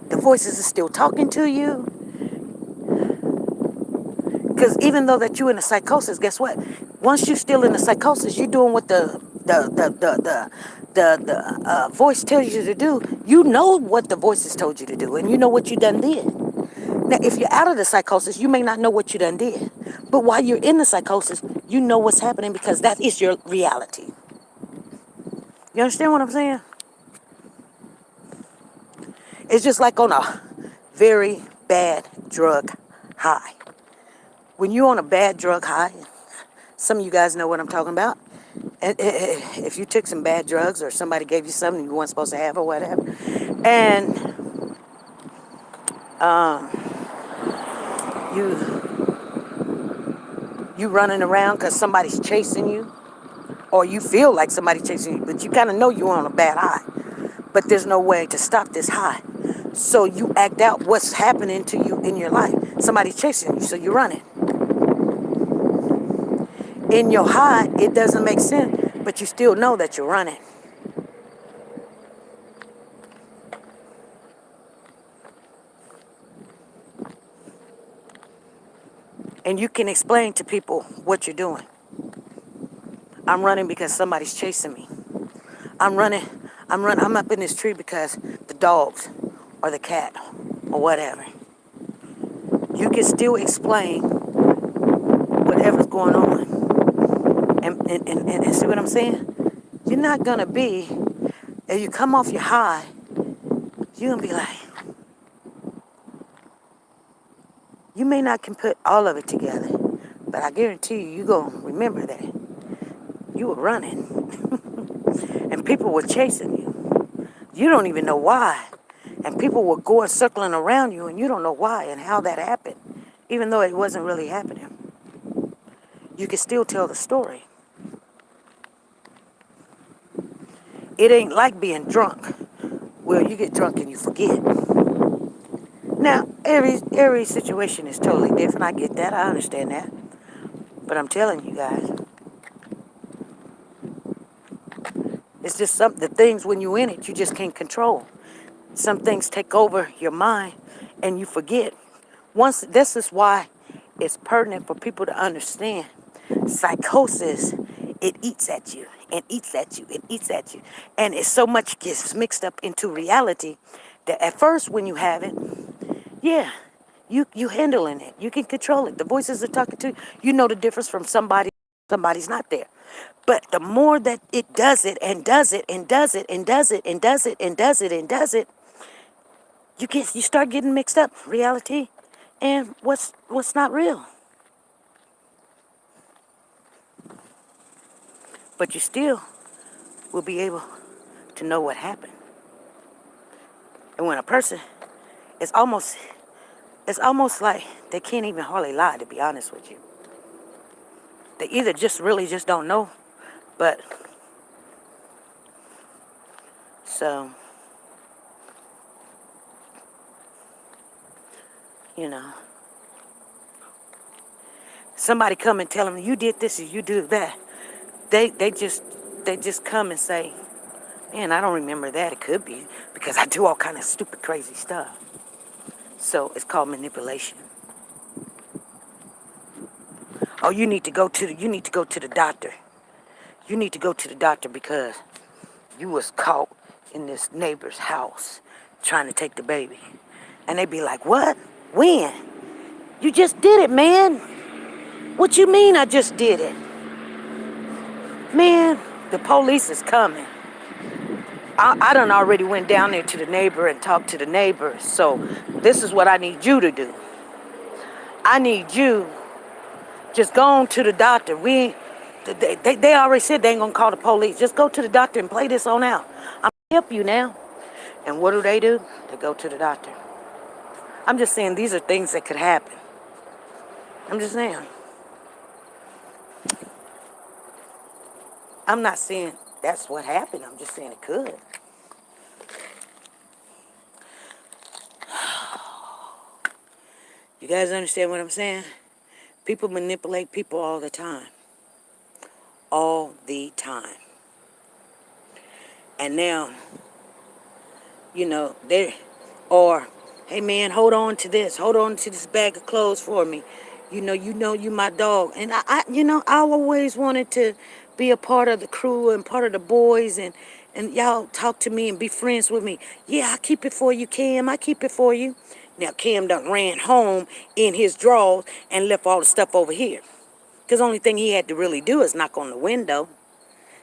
The voices are still talking to you. Because even though that you're in a psychosis, guess what? Once you're still in a psychosis, you're doing what the voice tells you to do. You know what the voices told you to do, and you know what you done did. Now, if you're out of the psychosis, you may not know what you done did. But while you're in the psychosis, you know what's happening because that is your reality. You understand what I'm saying? It's just like on a very bad drug high. When you're on a bad drug high, some of you guys know what I'm talking about. If you took some bad drugs or somebody gave you something you weren't supposed to have or whatever, and you running around because somebody's chasing you, or you feel like somebody's chasing you, but you kind of know you're on a bad high, but there's no way to stop this high. So you act out what's happening to you in your life. Somebody's chasing you, so you're running. In your high, it doesn't make sense, but you still know that you're running. And you can explain to people what you're doing. I'm running because somebody's chasing me. I'm up in this tree because the dogs or the cat or whatever. You can still explain whatever's going on. And see what I'm saying? You're not going to be, if you come off your high, you're going to be like, you may not can put all of it together, but I guarantee you, you're going to remember that. You were running, and people were chasing you. You don't even know why. And people were going circling around you, and you don't know why and how that happened, even though it wasn't really happening. You can still tell the story. It ain't like being drunk Well, you get drunk and you forget. Now, every situation is totally different. I get that. I understand that. But I'm telling you guys, it's just the things when you're in it, you just can't control. Some things take over your mind and you forget. This is why it's pertinent for people to understand. Psychosis, it eats at you and eats at you and eats at you. And it's so much gets mixed up into reality that at first when you have it, yeah, you handling it. You can control it. The voices are talking to you. You know the difference from somebody's not there. But the more that it does it and does it and does it and does it and does it and does it and does it, you start getting mixed up reality and what's not real. But you still will be able to know what happened. And when a person, it's almost like they can't even hardly lie, to be honest with you. They either just really just don't know, but so, you know, somebody come and tell them you did this or you do that. They just come and say, man, I don't remember that. It could be because I do all kind of stupid, crazy stuff. So it's called manipulation. Oh, you need to go to the doctor. You need to go to the doctor because you was caught in this neighbor's house trying to take the baby. And they be like, what? When? You just did it, man. What you mean I just did it? Man, the police is coming. I done already went down there to the neighbor and talked to the neighbor. So this is what I need you to do. I need you just go on to the doctor. They already said they ain't gonna call the police. Just go to the doctor and play this on out. I'm gonna help you now. And what do? They go to the doctor. I'm just saying these are things that could happen. I'm just saying. I'm not saying that's what happened. I'm just saying it could. You guys understand what I'm saying? People manipulate people all the time. All the time. And now, or, hey man, hold on to this. Hold on to this bag of clothes for me. You my dog. And I always wanted to be a part of the crew and part of the boys and y'all talk to me and be friends with me. Yeah, I keep it for you, Cam. I keep it for you. Now, Cam done ran home in his drawers and left all the stuff over here. Because the only thing he had to really do is knock on the window.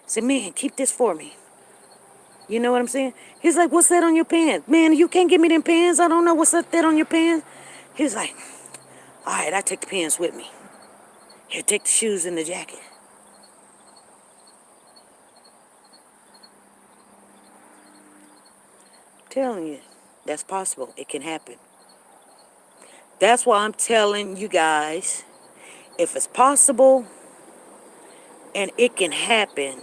Say, man, keep this for me. You know what I'm saying? He's like, what's that on your pants? Man, you can't give me them pants. I don't know what's that on your pants. He's like, all right, I take the pants with me. Here, take the shoes and the jacket. I'm telling you, that's possible. It can happen. That's why I'm telling you guys, if it's possible and it can happen,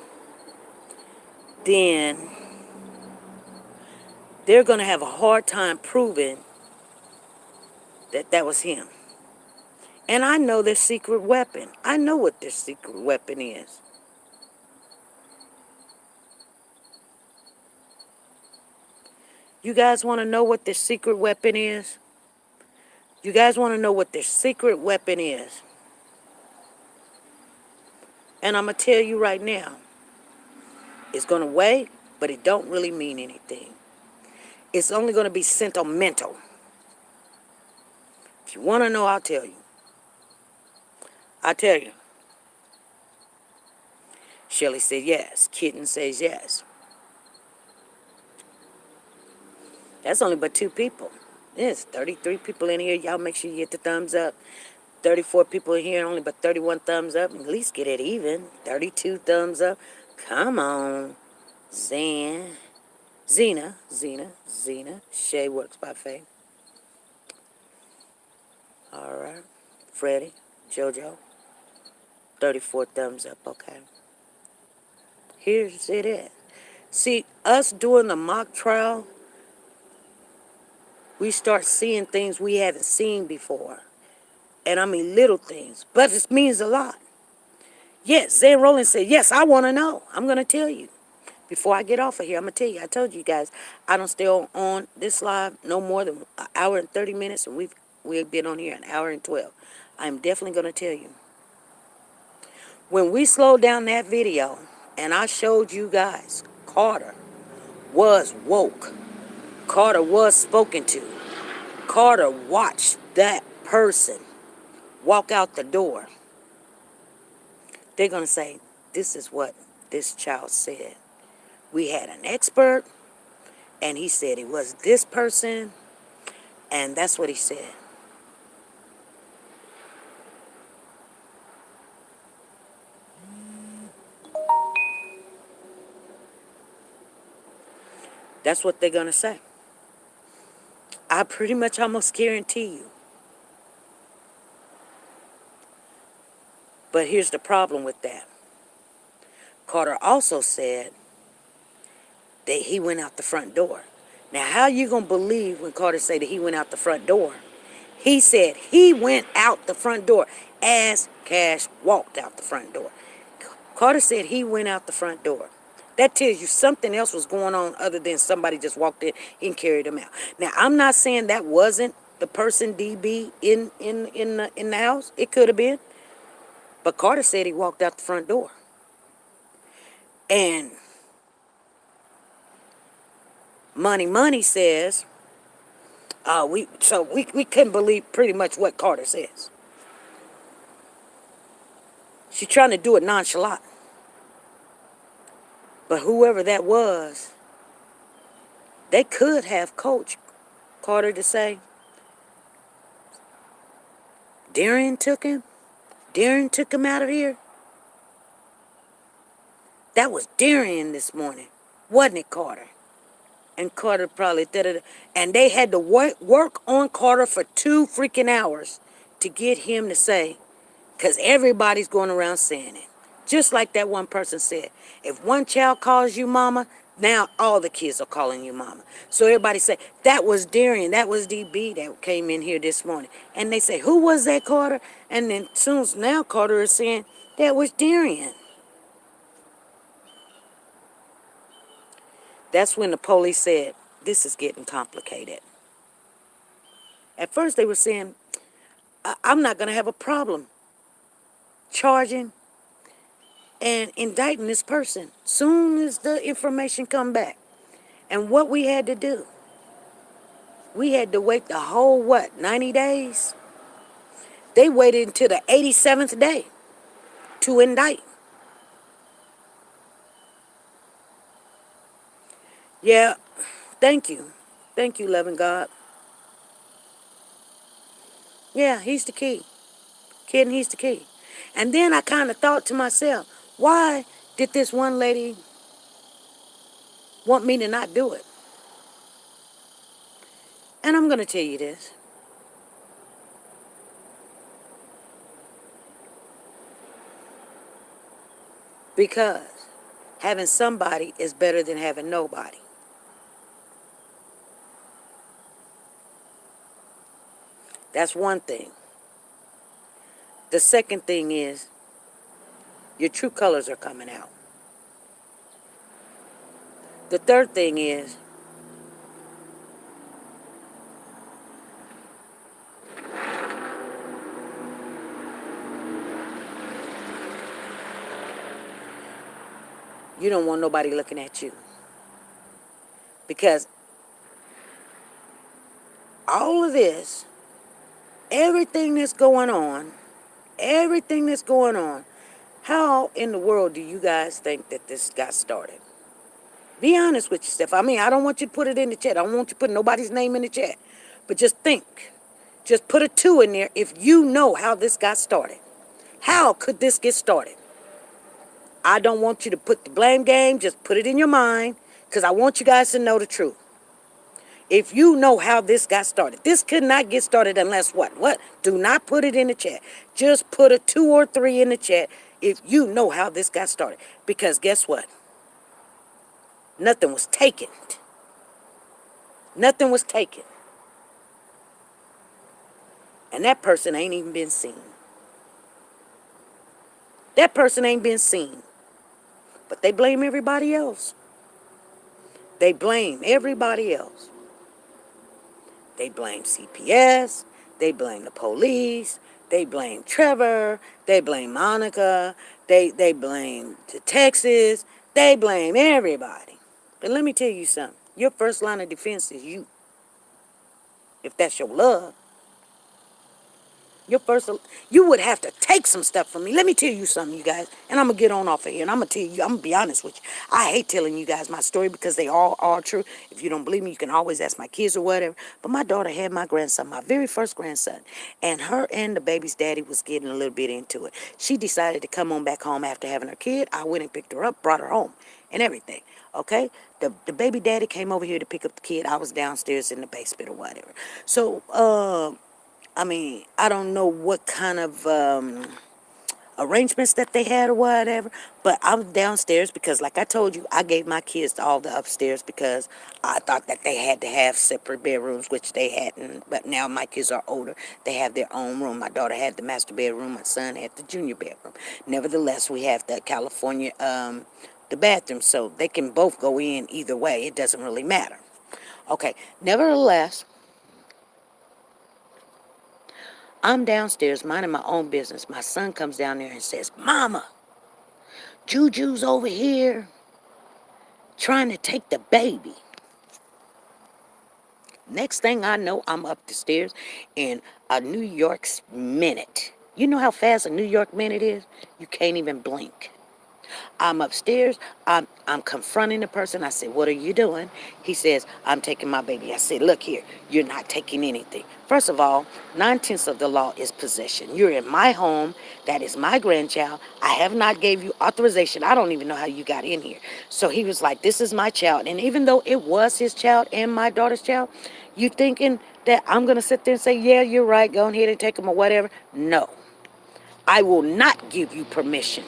then they're going to have a hard time proving that that was him. And I know their secret weapon. I know what their secret weapon is. You guys want to know what their secret weapon is? You guys want to know what their secret weapon is? And I'm going to tell you right now. It's going to weigh, but it don't really mean anything. It's only going to be sentimental. If you want to know, I'll tell you. I'll tell you. Shelly said yes. Kitten says yes. That's only but 2 people. There's 33 people in here. Y'all make sure you hit the thumbs up. 34 people in here, only but 31 thumbs up. At least get it even. 32 thumbs up. Come on. Zena. Shay Works by Faith. All right. Freddie. JoJo. 34 thumbs up. Okay. Here's it. See, us doing the mock trial We start seeing things we haven't seen before. And I mean little things. But it means a lot. Yes, Zan Rowland said, yes, I want to know. I'm going to tell you. Before I get off of here, I'm going to tell you. I told you guys, I don't stay on this live no more than an hour and 30 minutes. And we've been on here an hour and 12. I'm definitely going to tell you. When we slowed down that video, and I showed you guys, Carter was woke. Carter was spoken to. Carter watched that person walk out the door. They're going to say, this is what this child said. We had an expert, and he said it was this person, and that's what he said. That's what they're going to say. I pretty much almost guarantee you. But here's the problem with that. Carter also said that he went out the front door. Now, how you going to believe when Carter said that he went out the front door? He said he went out the front door as Cash walked out the front door. Carter said he went out the front door. That tells you something else was going on other than somebody just walked in and carried him out. Now, I'm not saying that wasn't the person DB in the house. It could have been. But Carter said he walked out the front door. And Money says, we couldn't believe pretty much what Carter says. She's trying to do it nonchalant. But whoever that was, they could have coached Carter to say, Darren took him out of here. That was Darren this morning, wasn't it, Carter? And Carter probably and they had to work on Carter for 2 freaking hours to get him to say, because everybody's going around saying it. Just like that one person said, if one child calls you mama, now all the kids are calling you mama. So everybody say, that was Darian, that was DB that came in here this morning. And they say, who was that, Carter? And then soon as now Carter is saying, that was Darian. That's when the police said, this is getting complicated. At first they were saying, I'm not going to have a problem charging and indicting this person soon as the information come back. And what we had to do, we had to wait the whole, 90 days? They waited until the 87th day to indict. Yeah, thank you. Thank you, loving God. Yeah, he's the key. Kid, he's the key. And then I kind of thought to myself, why did this one lady want me to not do it? And I'm going to tell you this. Because having somebody is better than having nobody. That's one thing. The second thing is, your true colors are coming out. The third thing is, you don't want nobody looking at you. Because all of this, everything that's going on, how in the world do you guys think that this got started? Be honest with yourself. I mean, I don't want you to put it in the chat. I don't want you to put nobody's name in the chat. But just think. Just put a 2 in there if you know how this got started. How could this get started? I don't want you to put the blame game. Just put it in your mind, because I want you guys to know the truth. If you know how this got started, this could not get started unless what? What? Do not put it in the chat. Just put a 2 or 3 in the chat if you know how this got started. Because guess what? Nothing was taken. Nothing was taken. And that person ain't even been seen. That person ain't been seen. But they blame everybody else. They blame everybody else. They blame CPS. They blame the police. They blame Trevor. They blame Monica. They blame the Texas. They blame everybody. But let me tell you something. Your first line of defense is you. If that's your love. Your first, you would have to take some stuff from me. Let me tell you something, you guys, and I'm gonna get on off of here, and I'm gonna tell you, I'm gonna be honest with you. I hate telling you guys my story because they all are true. If you don't believe me, you can always ask my kids or whatever. But my daughter had my grandson, my very first grandson, and her and the baby's daddy was getting a little bit into it. She decided to come on back home after having her kid. I went and picked her up, brought her home, and everything. Okay, the baby daddy came over here to pick up the kid. I was downstairs in the basement or whatever. So, I mean, I don't know what kind of arrangements that they had or whatever, but I was downstairs because, like I told you, I gave my kids to all the upstairs because I thought that they had to have separate bedrooms, which they hadn't. But now my kids are older; they have their own room. My daughter had the master bedroom, my son had the junior bedroom. Nevertheless, we have the California, the bathroom, so they can both go in either way. It doesn't really matter. Okay. Nevertheless, I'm downstairs minding my own business. My son comes down there and says, "Mama, Juju's over here trying to take the baby." Next thing I know, I'm up the stairs in a New York's minute. You know how fast a New York minute is? You can't even blink. I'm upstairs. I'm confronting the person. I said, "What are you doing?" He says, "I'm taking my baby." I said, "Look here, you're not taking anything. First of all, 9/10 of the law is possession. You're in my home. That is my grandchild. I have not gave you authorization. I don't even know how you got in here." So he was like, "This is my child." And even though it was his child and my daughter's child, you thinking that I'm going to sit there and say, "Yeah, you're right. Go ahead and take him," or whatever? No, I will not give you permission.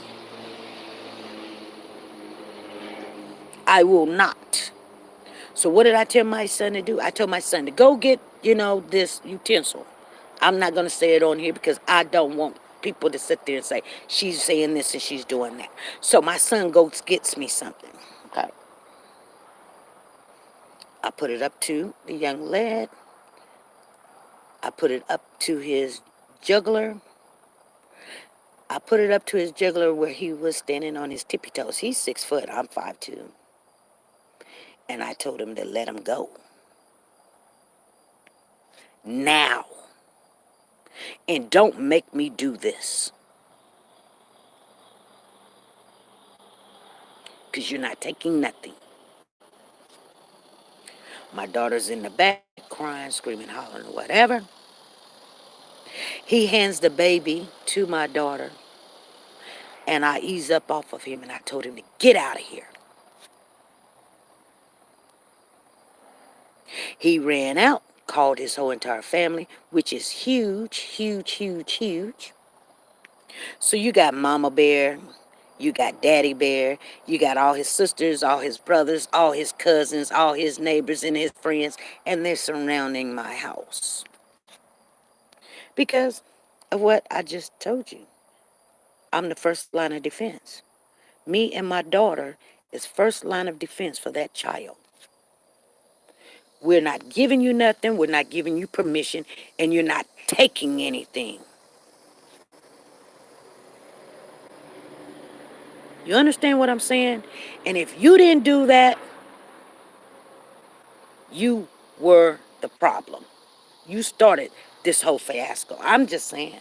I will not. So what did I tell my son to do? I told my son to go get, this utensil. I'm not going to say it on here because I don't want people to sit there and say, she's saying this and she's doing that. So my son goes gets me something. Okay. I put it up to the young lad. I put it up to his juggler. I put it up to his juggler where he was standing on his tippy toes. He's 6 foot. I'm 5'2". And I told him to let him go. Now. And don't make me do this. Because you're not taking nothing. My daughter's in the back crying, screaming, hollering, or whatever. He hands the baby to my daughter, and I ease up off of him, and I told him to get out of here. He ran out, called his whole entire family, which is huge, huge, huge, huge. So you got Mama Bear, you got Daddy Bear, you got all his sisters, all his brothers, all his cousins, all his neighbors and his friends, and they're surrounding my house. Because of what I just told you. I'm the first line of defense. Me and my daughter is first line of defense for that child. We're not giving you nothing. We're not giving you permission. And you're not taking anything. You understand what I'm saying? And if you didn't do that, you were the problem. You started this whole fiasco. I'm just saying.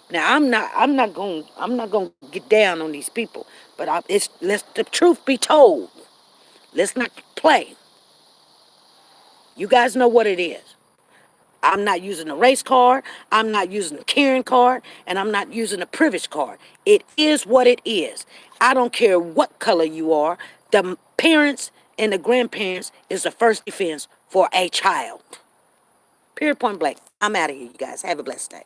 Now I'm not going to get down on these people, but let's the truth be told. Let's not play. You guys know what it is. I'm not using a race card. I'm not using a Karen card. And I'm not using a privilege card. It is what it is. I don't care what color you are. The parents and the grandparents is the first defense for a child. Period, point blank. I'm out of here, you guys. Have a blessed day.